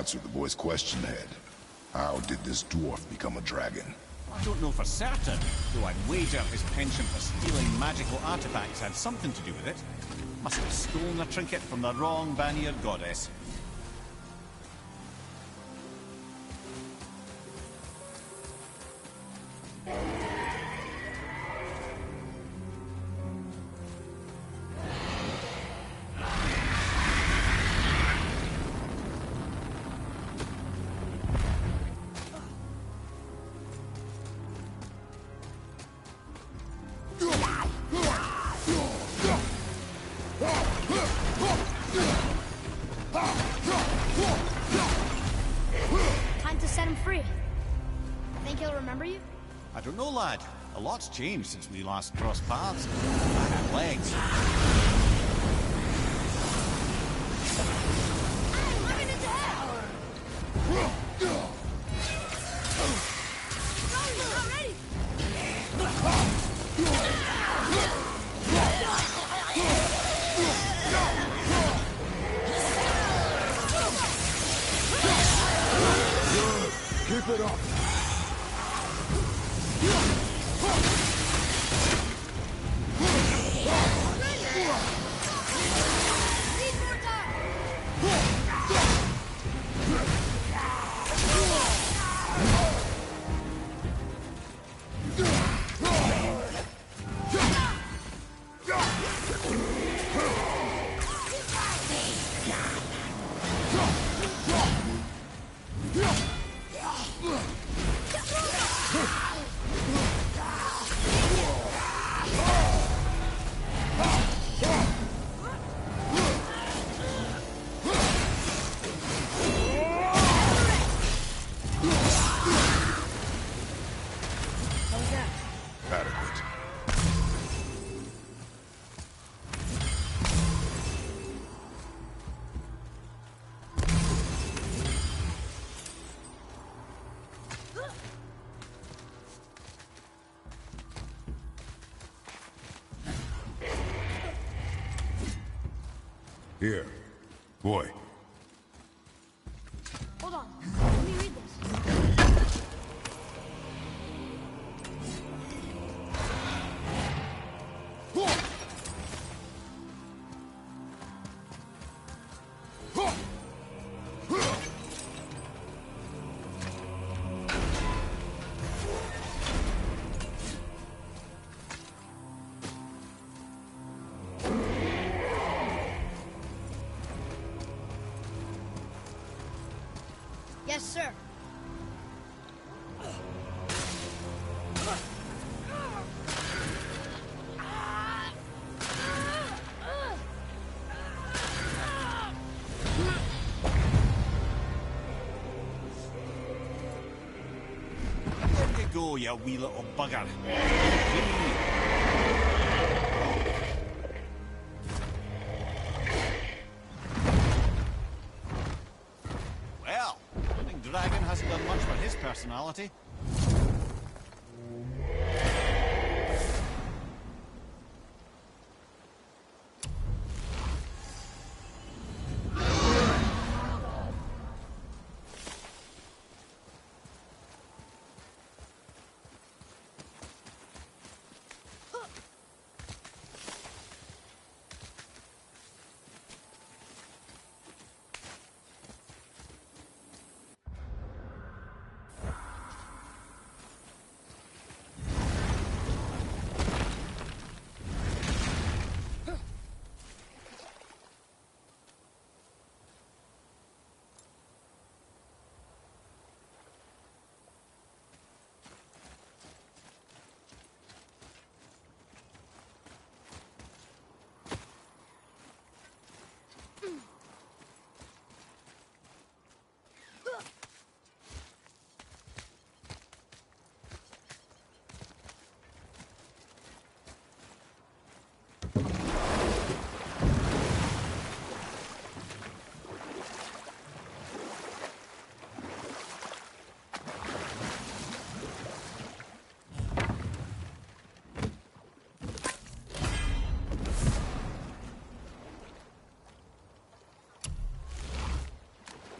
Answer the boy's question, Head. How did this dwarf become a dragon?
I don't know for certain, though I'd wager his penchant for stealing magical artifacts had something to do with it. Must have stolen a trinket from the wrong Vanir goddess.
Time to set him free. Think he'll remember you?
I don't know, lad. A lot's changed since we last crossed paths. I have legs.
I'm running into hell! He's not ready!
Keep it up.
Need more time!
Adequate. Here. Boy.
Hold on. Let me read this. Yes, sir.
There you go, you wee little bugger. Well, I think Dragon hasn't done much for his personality.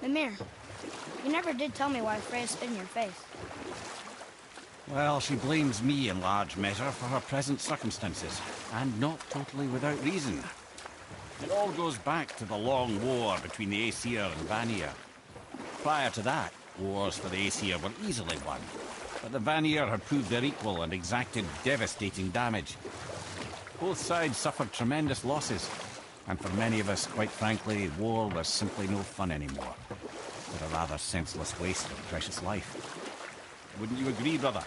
Mimir, you never did tell me why Freya spit in your face.
Well, she blames me in large measure for her present circumstances, and not totally without reason. It all goes back to the long war between the Aesir and Vanir. Prior to that, wars for the Aesir were easily won, but the Vanir had proved their equal and exacted devastating damage. Both sides suffered tremendous losses, and for many of us, quite frankly, war was simply no fun anymore, but a rather senseless waste of precious life. Wouldn't you agree, brother?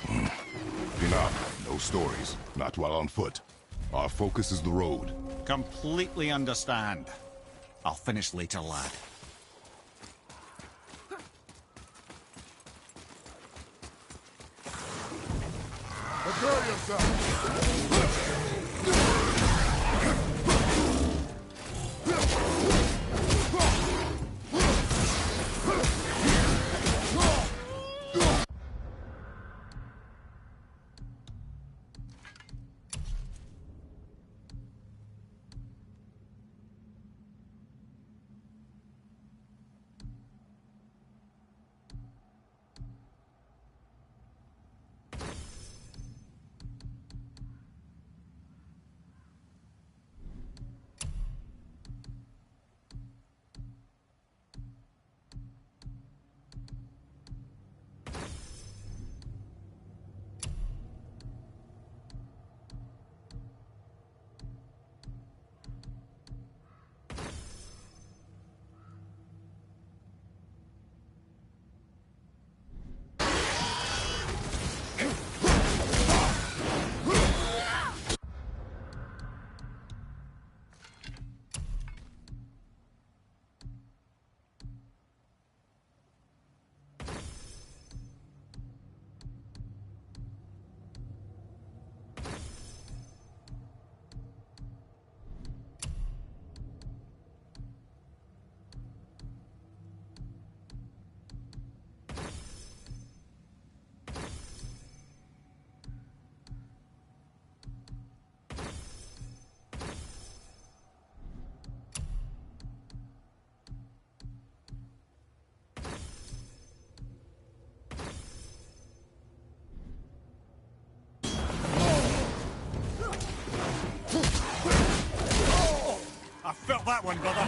Enough. No stories. Not while on foot. Our focus is the road.
Completely understand. I'll finish later, lad.
Prepare yourself!
I felt that one, brother.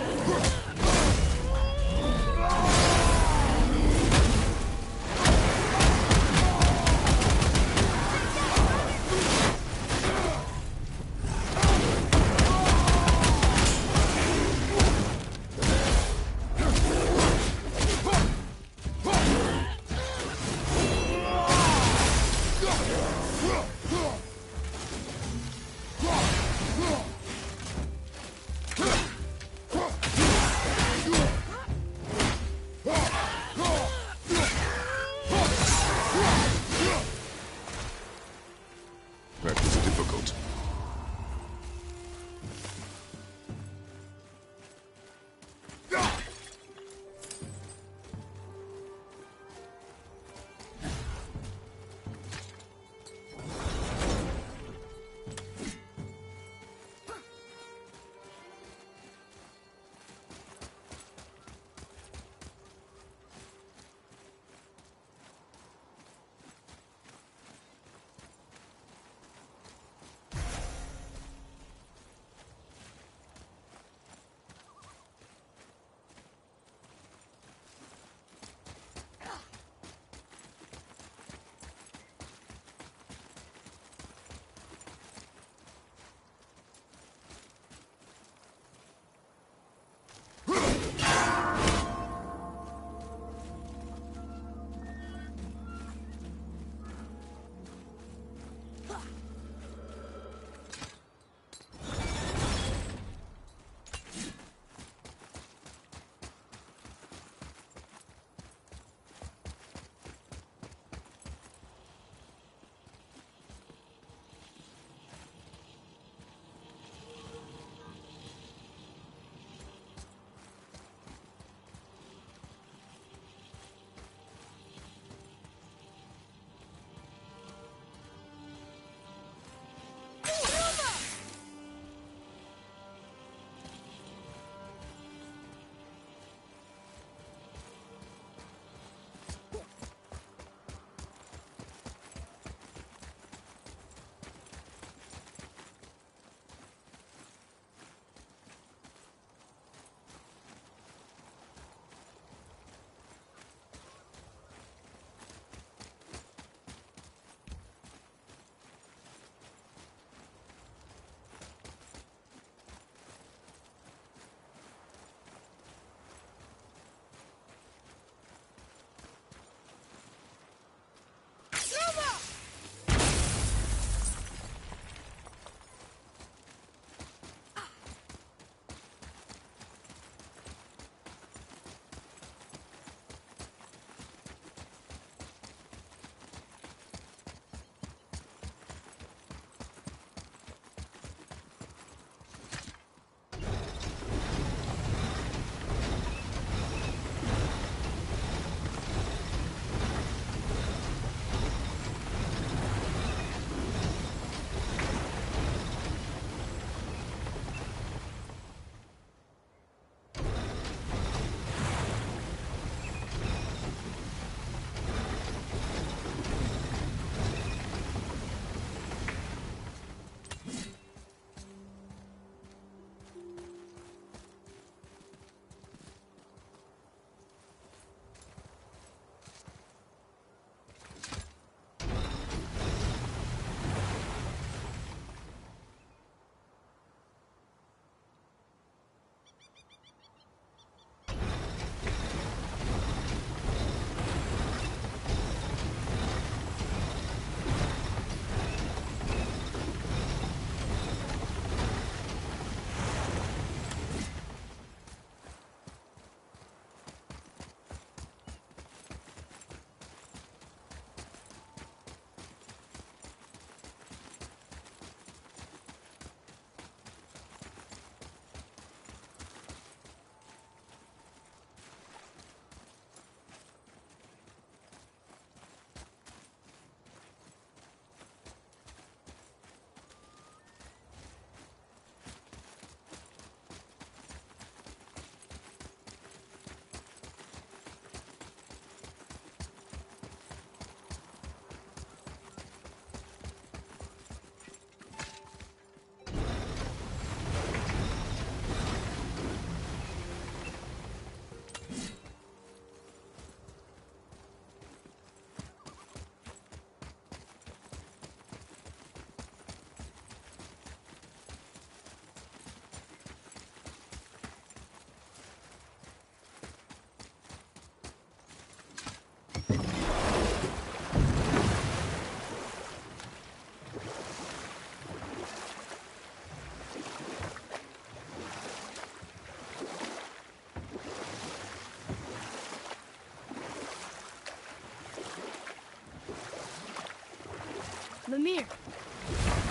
Mimir,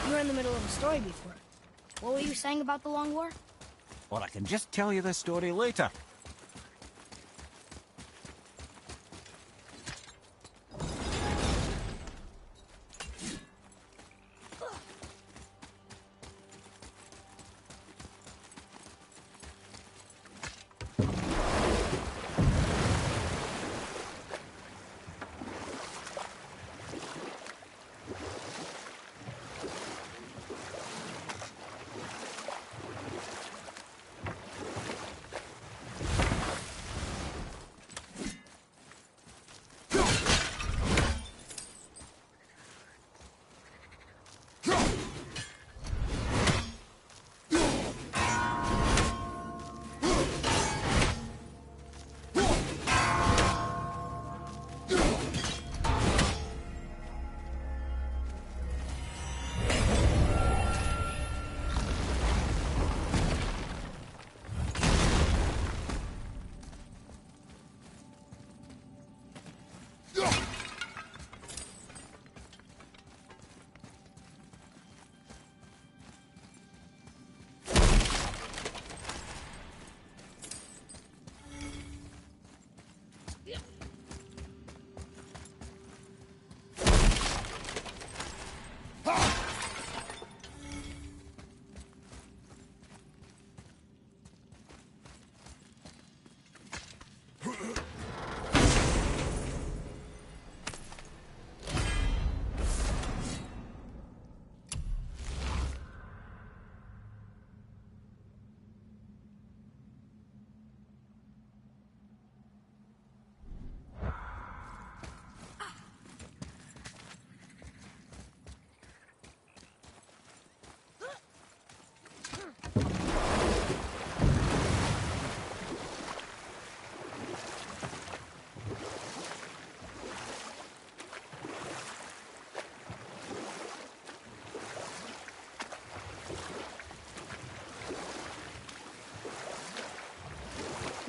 you were in the middle of a story before. What were you saying about the Long War?
Or I can just tell you this story later.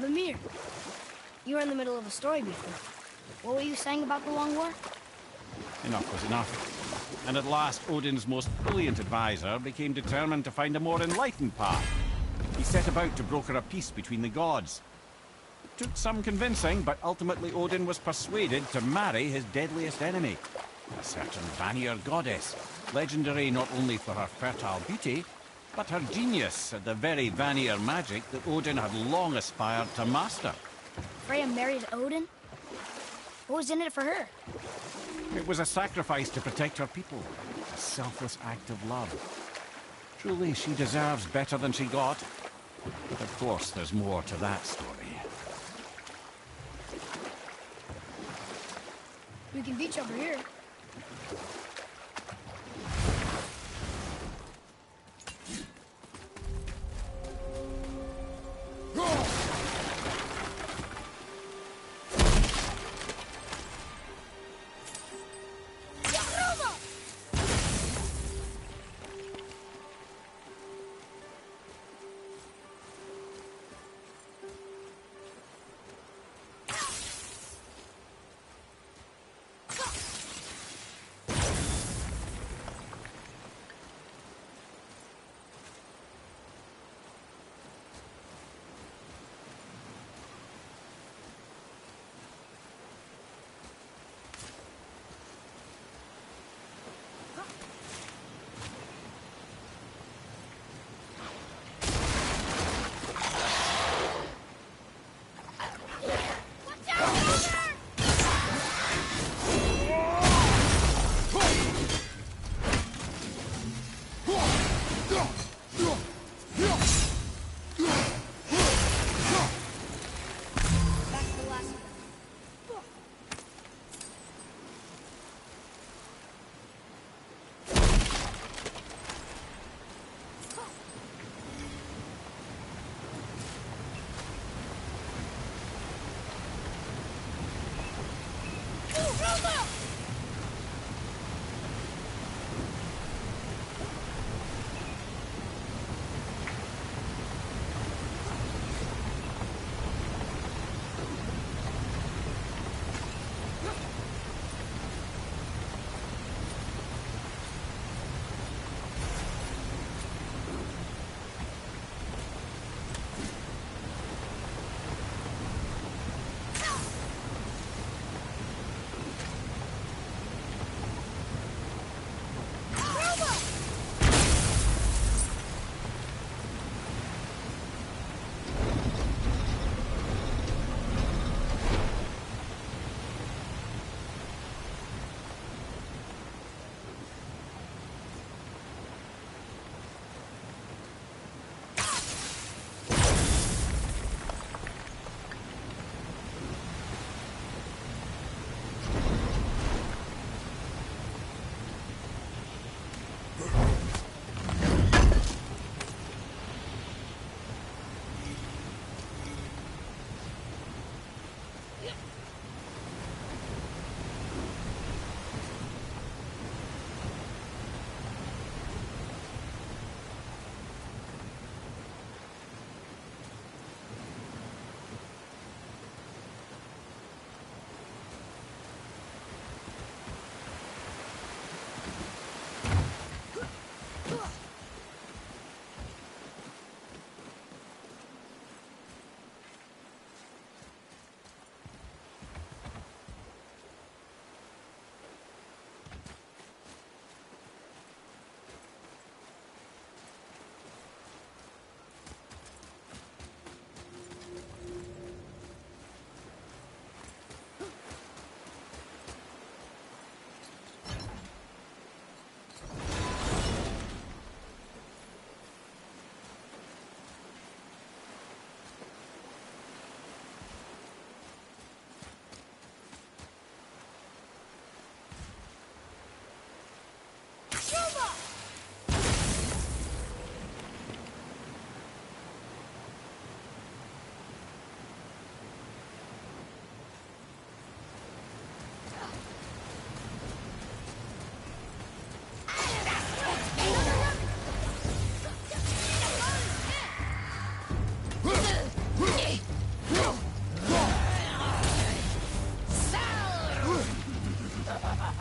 Mimir, you were in the middle of a story before. What were you saying about the Long War?
Enough was enough. And at last, Odin's most brilliant advisor became determined to find a more enlightened path. He set about to broker a peace between the gods. It took some convincing, but ultimately Odin was persuaded to marry his deadliest enemy, a certain Vanir goddess, legendary not only for her fertile beauty, but her genius at the very Vanir magic that Odin had long aspired to master.
Freya married Odin? What was in it for her?
It was a sacrifice to protect her people, a selfless act of love. Truly, she deserves better than she got. But of course, there's more to that story.
We can beach over here.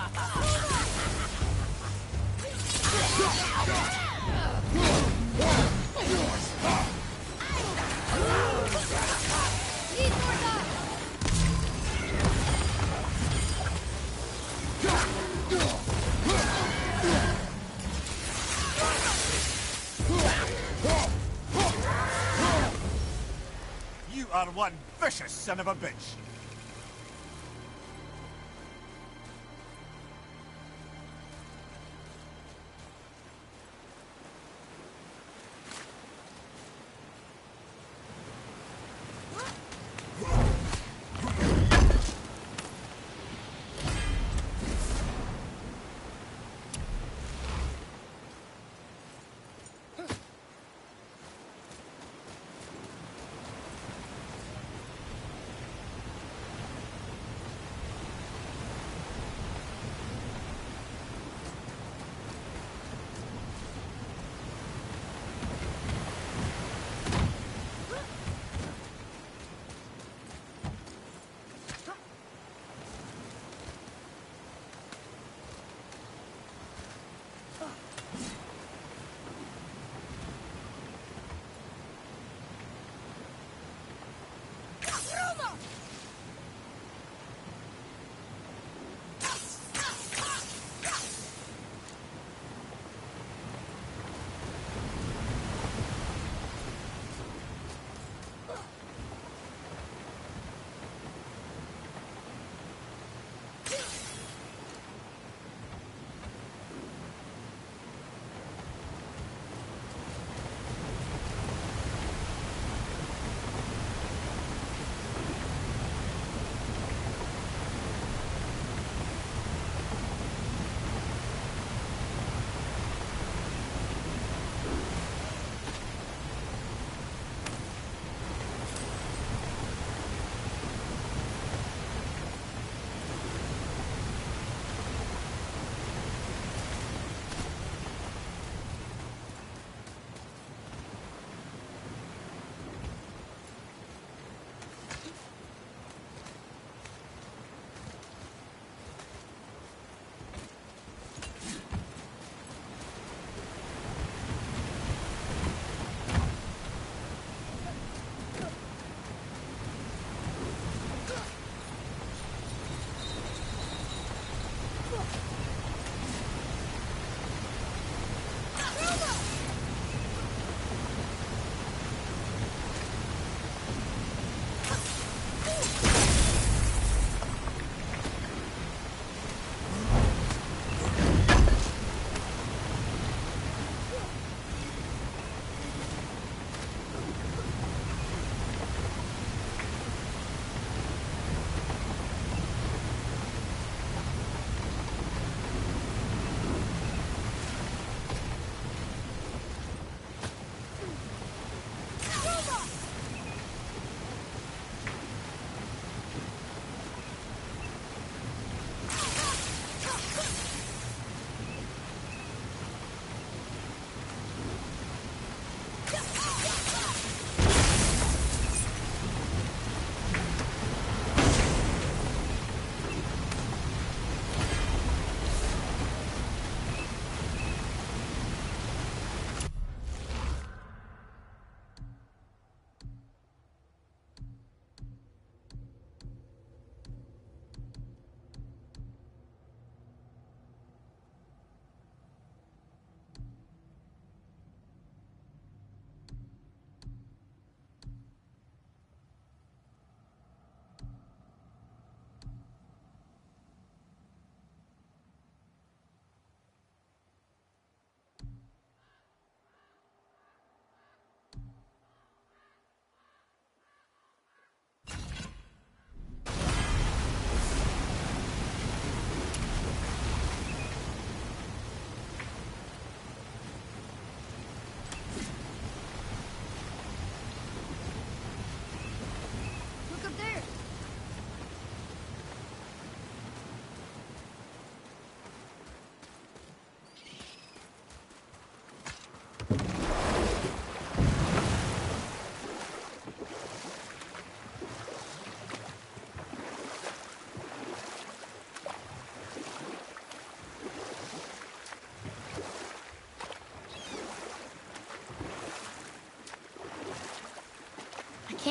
Need more dust!
You are one vicious son of a bitch.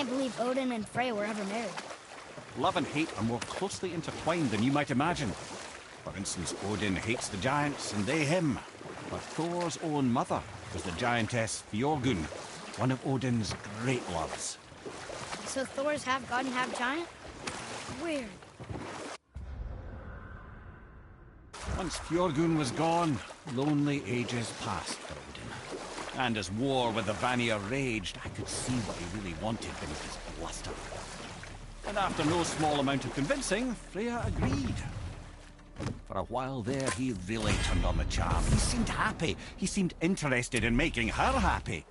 can't believe Odin and Freya were ever married.
Love and hate are more closely intertwined than you might imagine. For instance, Odin hates the giants and they him. But Thor's own mother was the giantess Fjorgun, one of Odin's great loves.
So Thor's half god and half giant? Weird.
Once Fjorgun was gone, lonely ages passed for Odin. And as war with the Vanir raged, I could see what he really wanted beneath his bluster. And after no small amount of convincing, Freya agreed. For a while there, he really turned on the charm. He seemed happy. He seemed interested in making her happy.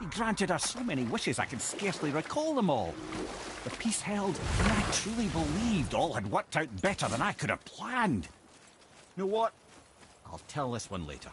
He granted her so many wishes I can scarcely recall them all. The peace held, and I truly believed all had worked out better than I could have planned. You know what? I'll tell this one later.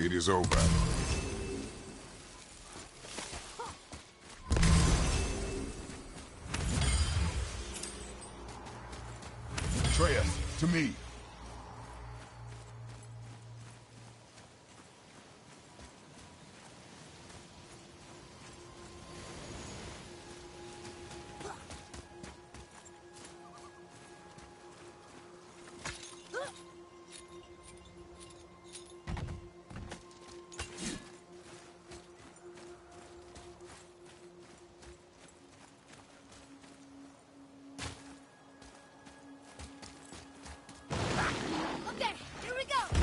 It is over. Atreus, to me.
Okay, here we go.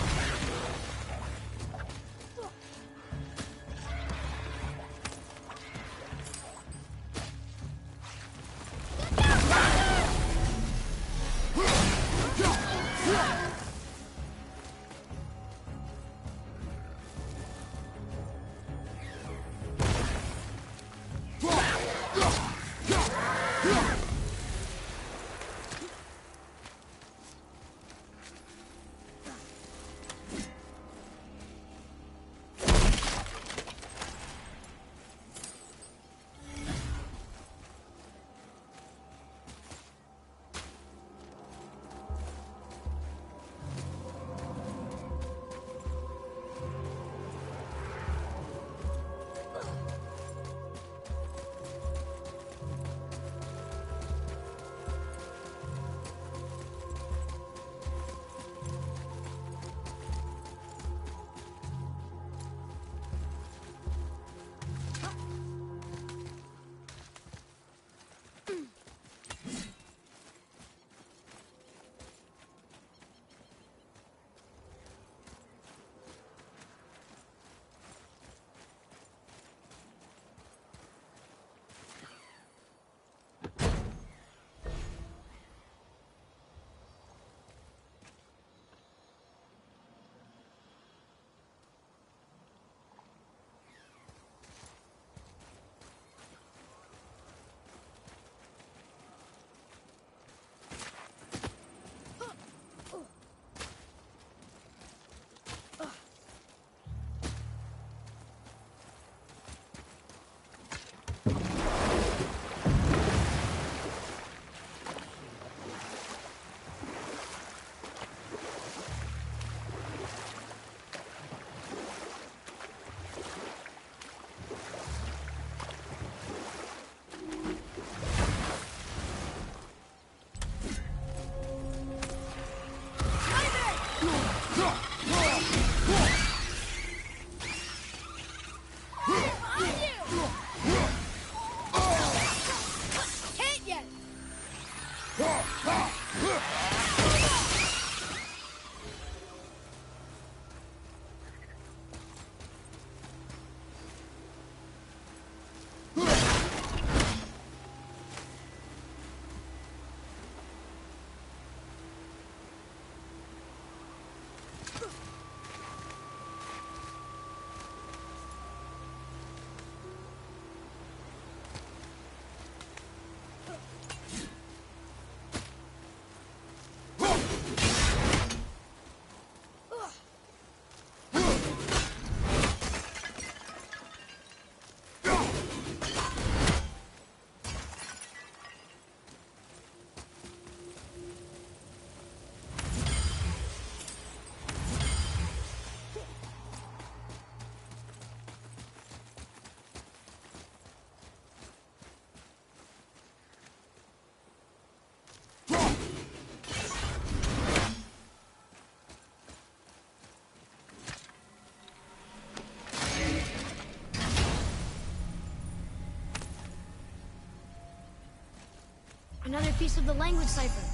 Another piece of the language cipher.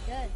Good.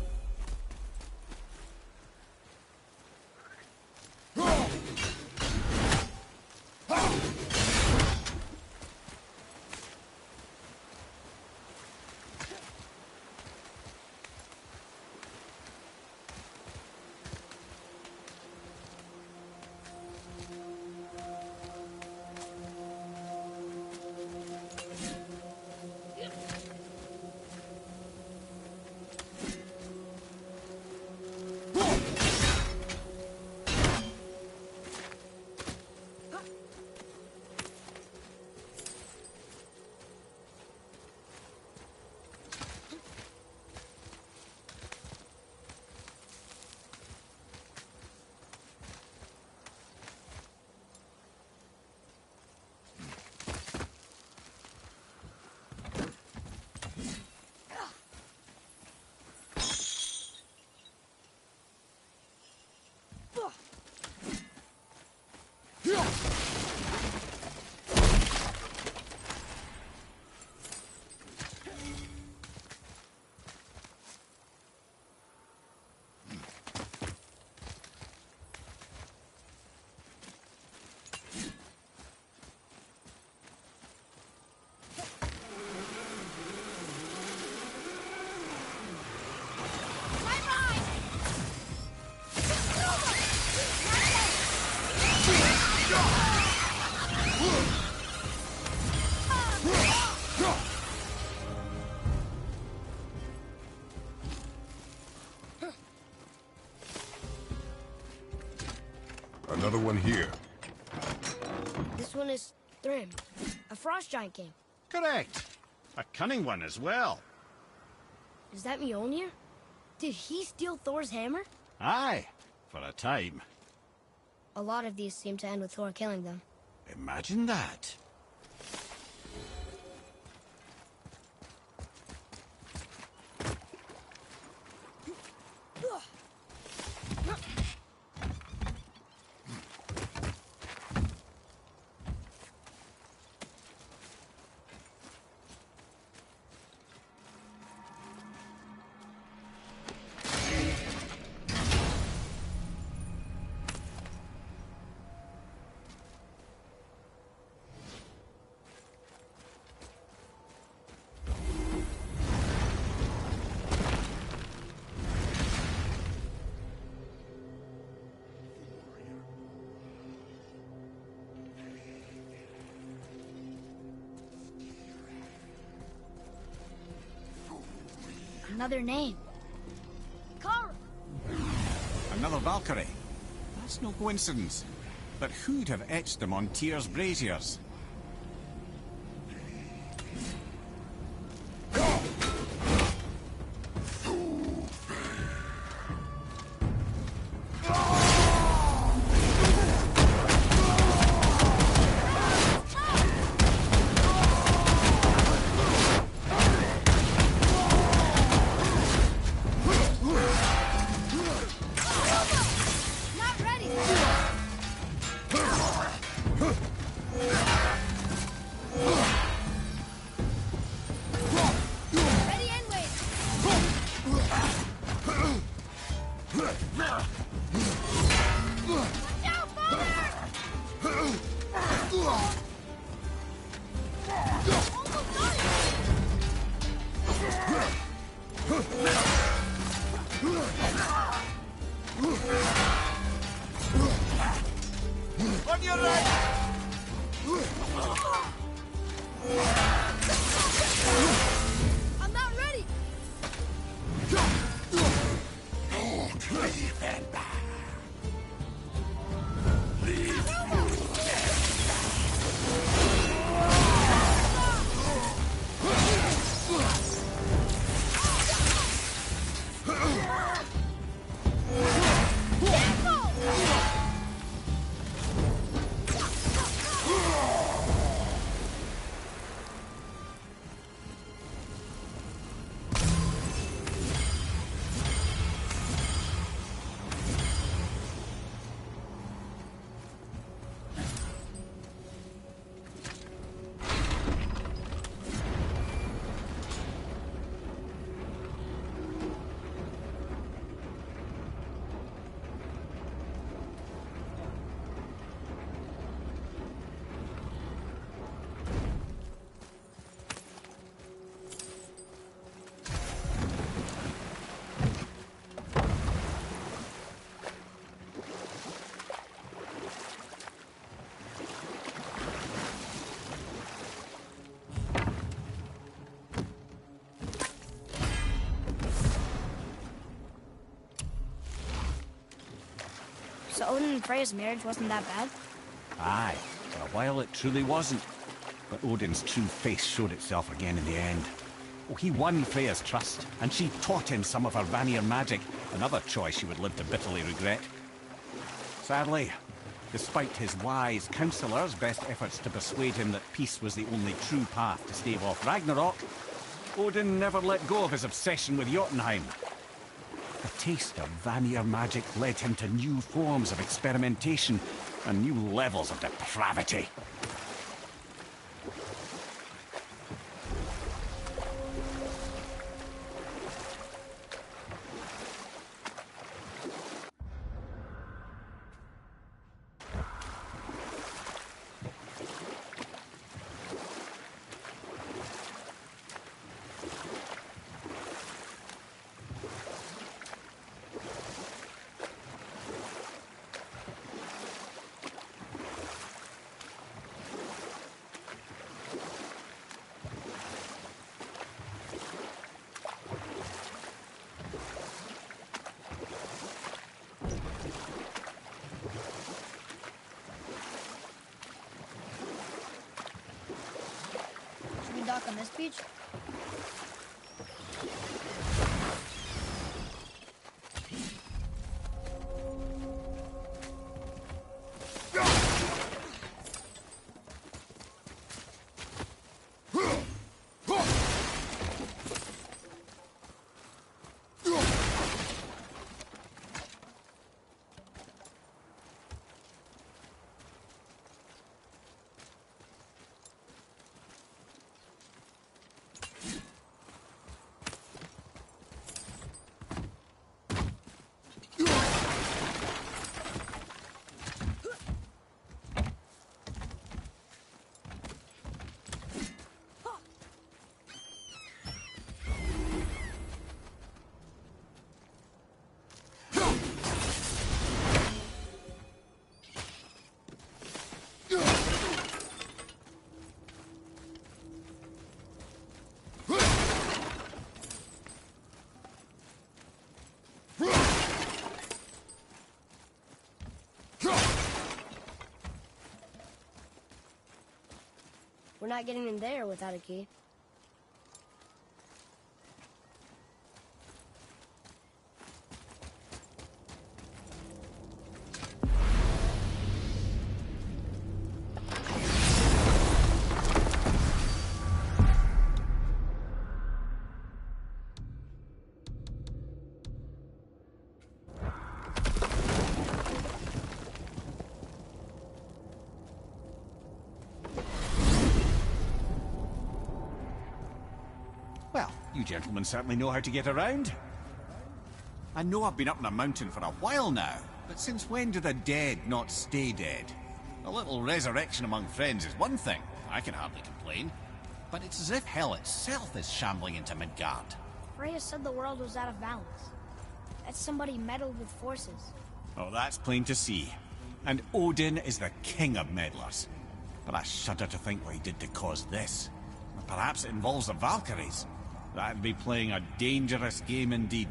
Another one here.
This one is Thrym, a frost giant king.
Correct. A cunning one as well.
Is that Mjolnir? Did he steal Thor's hammer?
Aye, for a time.
A lot of these seem to end with Thor killing them.
Imagine that.
Another name. Kara!
Another Valkyrie. That's no coincidence. But who'd have etched them on Tyr's braziers?
Not ready! Ready and wait! Watch out, father! Almost got
On your right!
I'm not ready!
So Odin and Freya's marriage wasn't that bad?
Aye, for a while it truly wasn't. But Odin's true face showed itself again in the end. Oh, he won Freya's trust, and she taught him some of her Vanir magic, another choice he would live to bitterly regret. Sadly, despite his wise counselors' best efforts to persuade him that peace was the only true path to stave off Ragnarok, Odin never let go of his obsession with Jotunheim. The taste of Vanir magic led him to new forms of experimentation and new levels of depravity.
on this beach?
We're not getting in there without a key.
Well, you gentlemen certainly know how to get around. I know I've been up in a mountain for a while now, but since when do the dead not stay dead? A little resurrection among friends is one thing, I can hardly complain. But it's as if hell itself is shambling into Midgard.
Freya said the world was out of balance. That somebody meddled with forces.
Oh, that's plain to see. And Odin is the king of meddlers. But I shudder to think what he did to cause this. Perhaps it involves the Valkyries. That'd be playing a dangerous game indeed.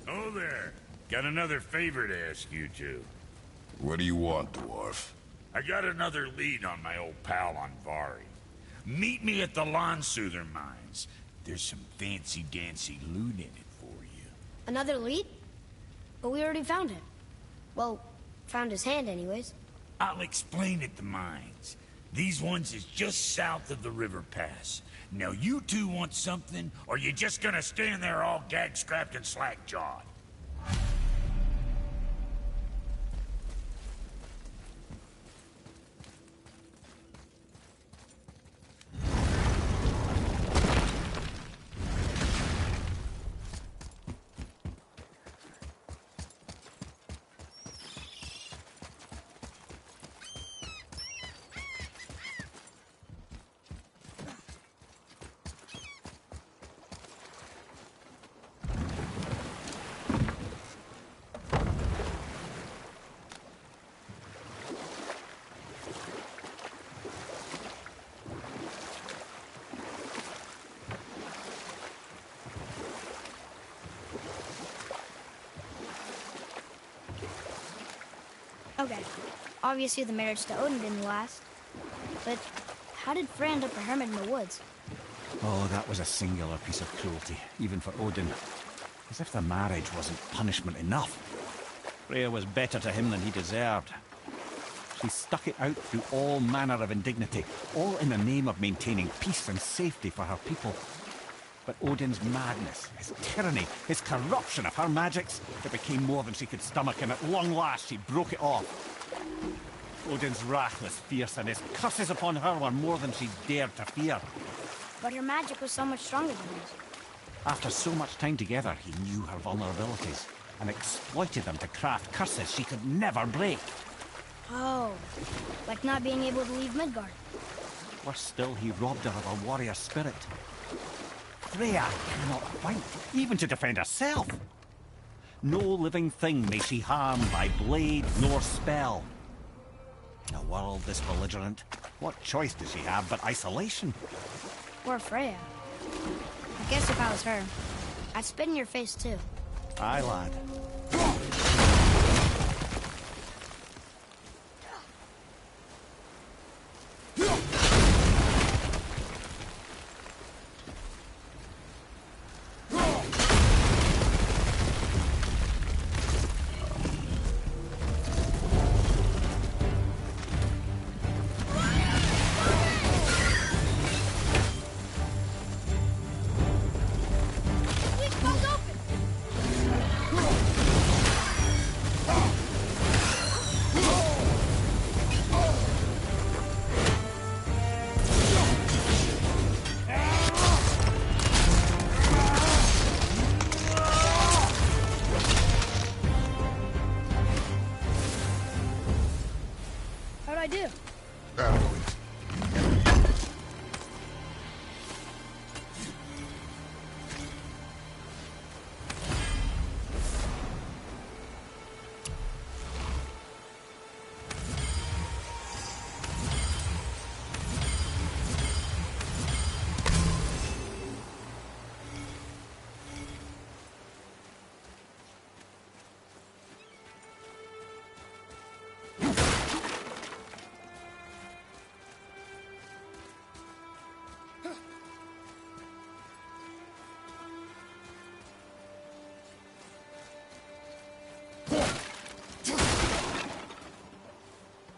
Oh there. Got another favor to ask you two.
What do you want, dwarf?
I got another lead on my old pal Andvari. Meet me at the Landsouther mines. There's some fancy-dancy loot in it for you.
Another lead? But we already found him. Well, found his hand anyways.
I'll explain at the mines. These ones is just south of the river pass. Now you two want something, or you just gonna stand there all gag-scrapped and slack-jawed?
Okay, obviously the marriage to Odin didn't last. But how did Freya end up a hermit in the woods?
Oh, that was a singular piece of cruelty, even for Odin. As if the marriage wasn't punishment enough. Freya was better to him than he deserved. She stuck it out through all manner of indignity, all in the name of maintaining peace and safety for her people. But Odin's madness, his tyranny, his corruption of her magics, it became more than she could stomach, and at long last she broke it off. Odin's wrath was fierce, and his curses upon her were more than she dared to fear.
But her magic was so much stronger than his.
After so much time together, he knew her vulnerabilities, and exploited them to craft curses she could never break.
Oh, like not being able to leave Midgard.
Worse still, he robbed her of her warrior spirit. Freya cannot fight, even to defend herself. No living thing may she harm by blade nor spell. In a world this belligerent, what choice does she have but isolation?
Poor Freya. I guess if I was her, I'd spit in your face too.
Aye, lad.
How'd I do?
Adequate.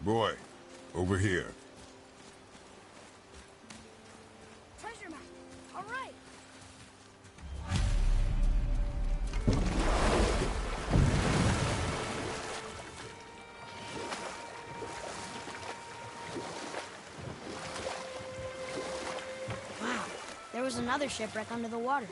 Boy, over here.
Treasure map. All right.
Wow, there was another shipwreck under the water.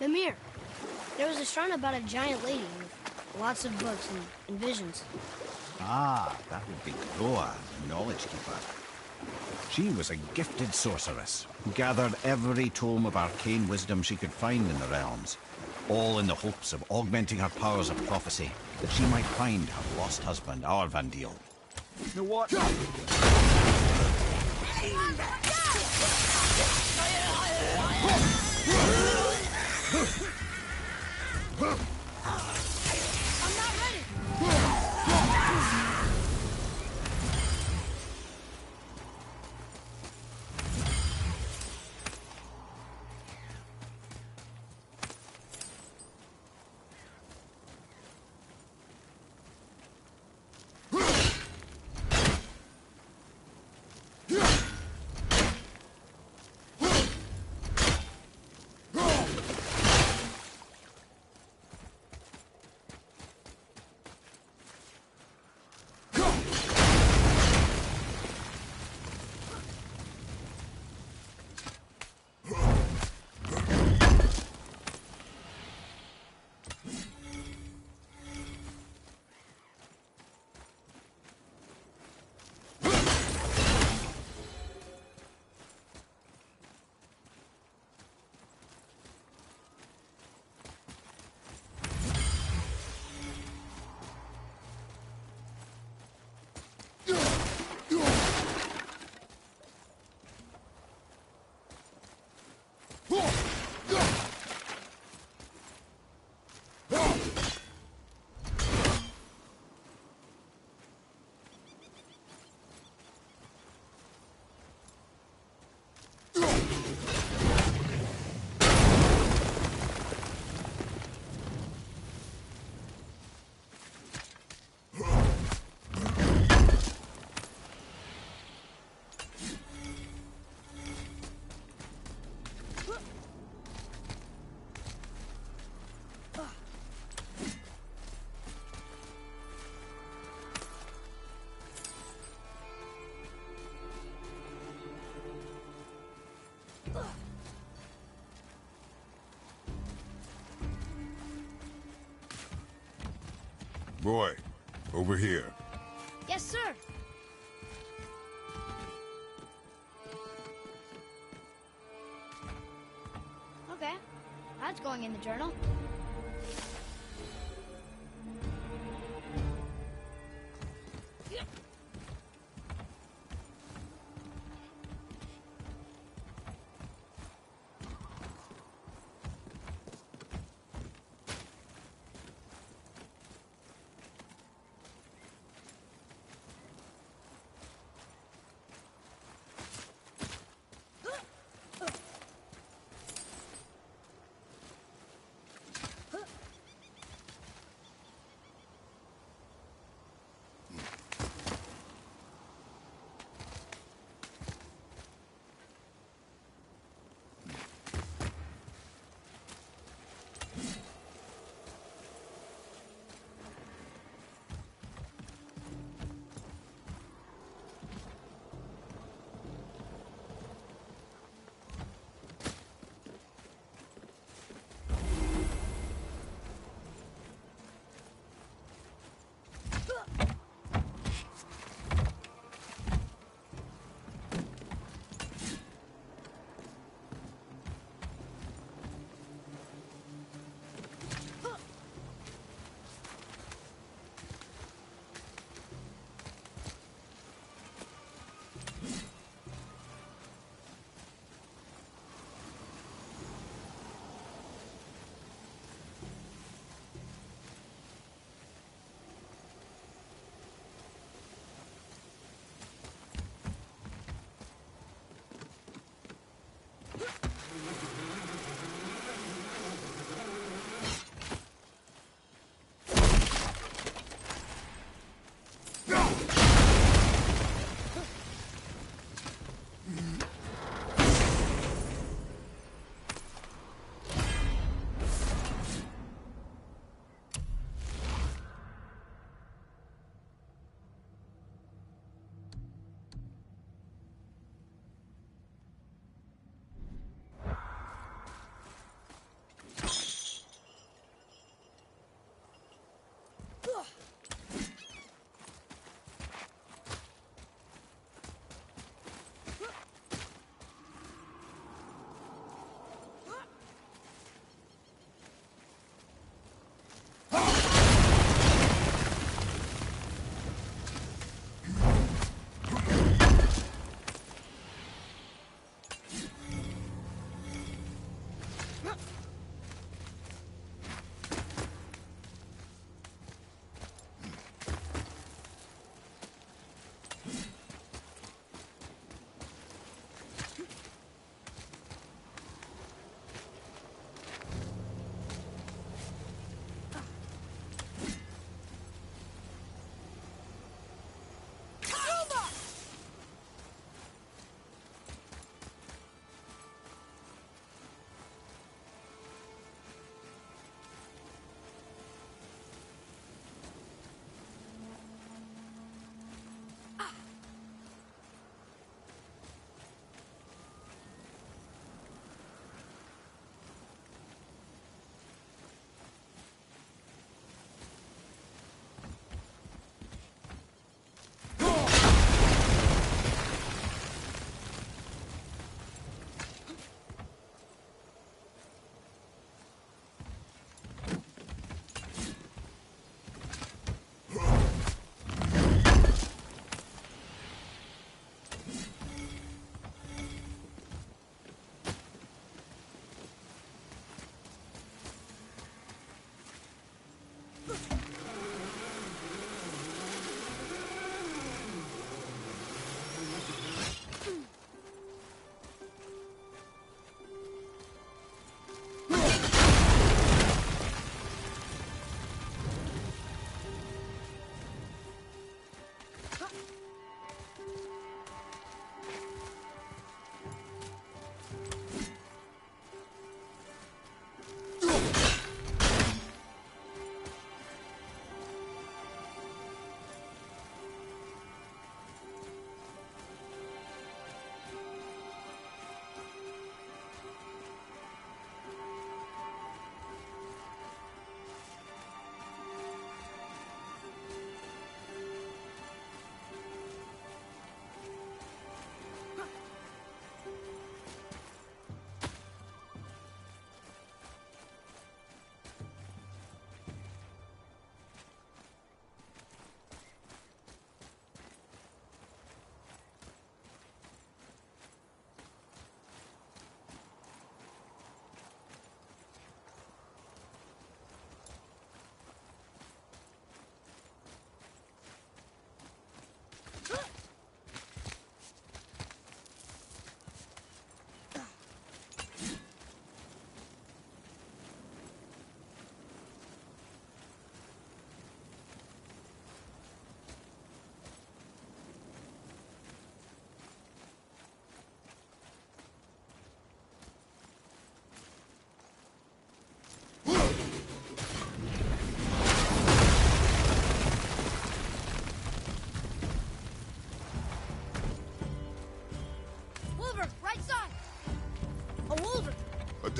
Mimir, there was a shrine about a giant lady with lots of books and visions.
Ah, that would be Groa, Knowledge Keeper. She was a gifted sorceress who gathered every tome of arcane wisdom she could find in the realms, all in the hopes of augmenting her powers of prophecy, that she might find her lost husband, Arvandil. You know what?
I'm not ready.
Boy, over here.
Yes, sir. Okay, that's going in the journal.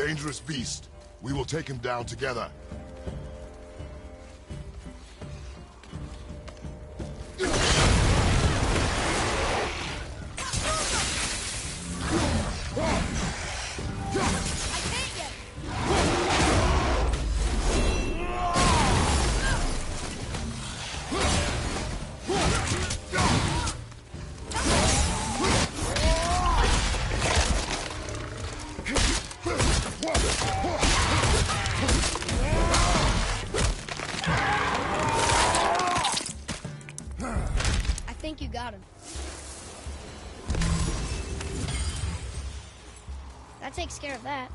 dangerous beast. We will take him down together.
I think you got him. That takes care of that.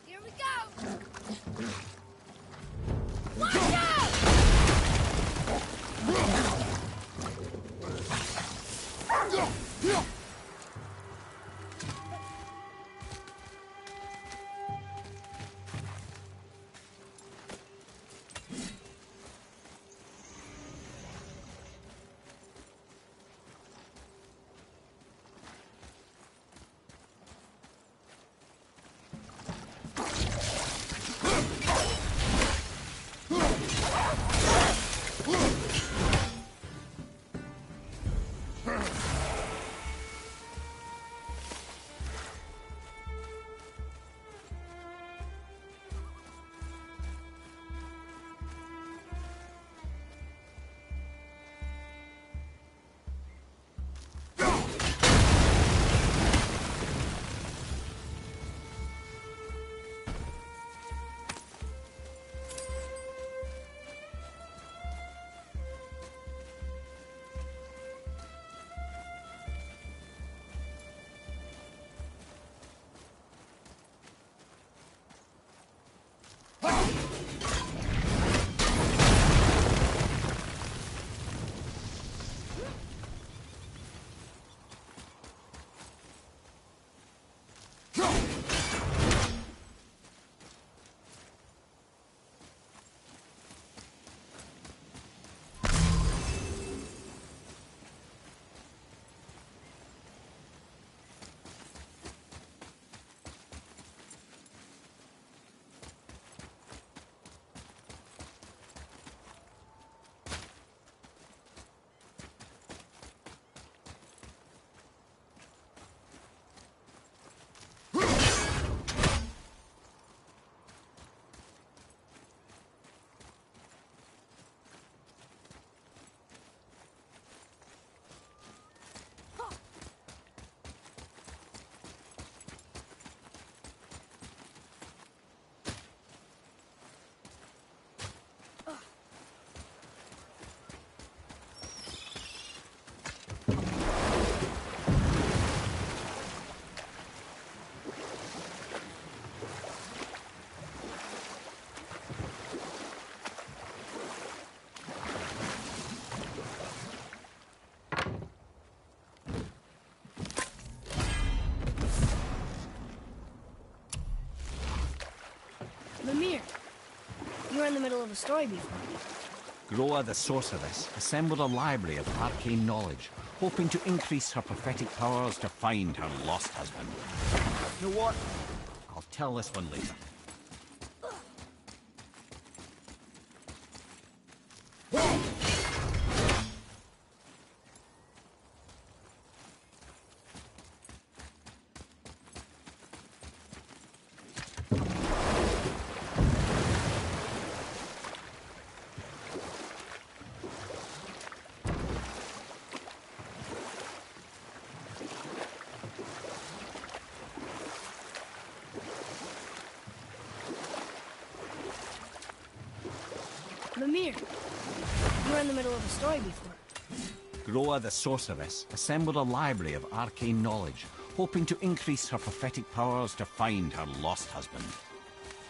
Here we go! Watch out! Mimir, you were in the middle of a story before.
Groa the Sorceress assembled a library of arcane knowledge, hoping to increase her prophetic powers to find her lost husband. You know what? I'll tell this one later.
Mimir, you were in the middle of a story before.
Groa the Sorceress assembled a library of arcane knowledge, hoping to increase her prophetic powers to find her lost husband.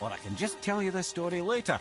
Or I can just tell you this story later.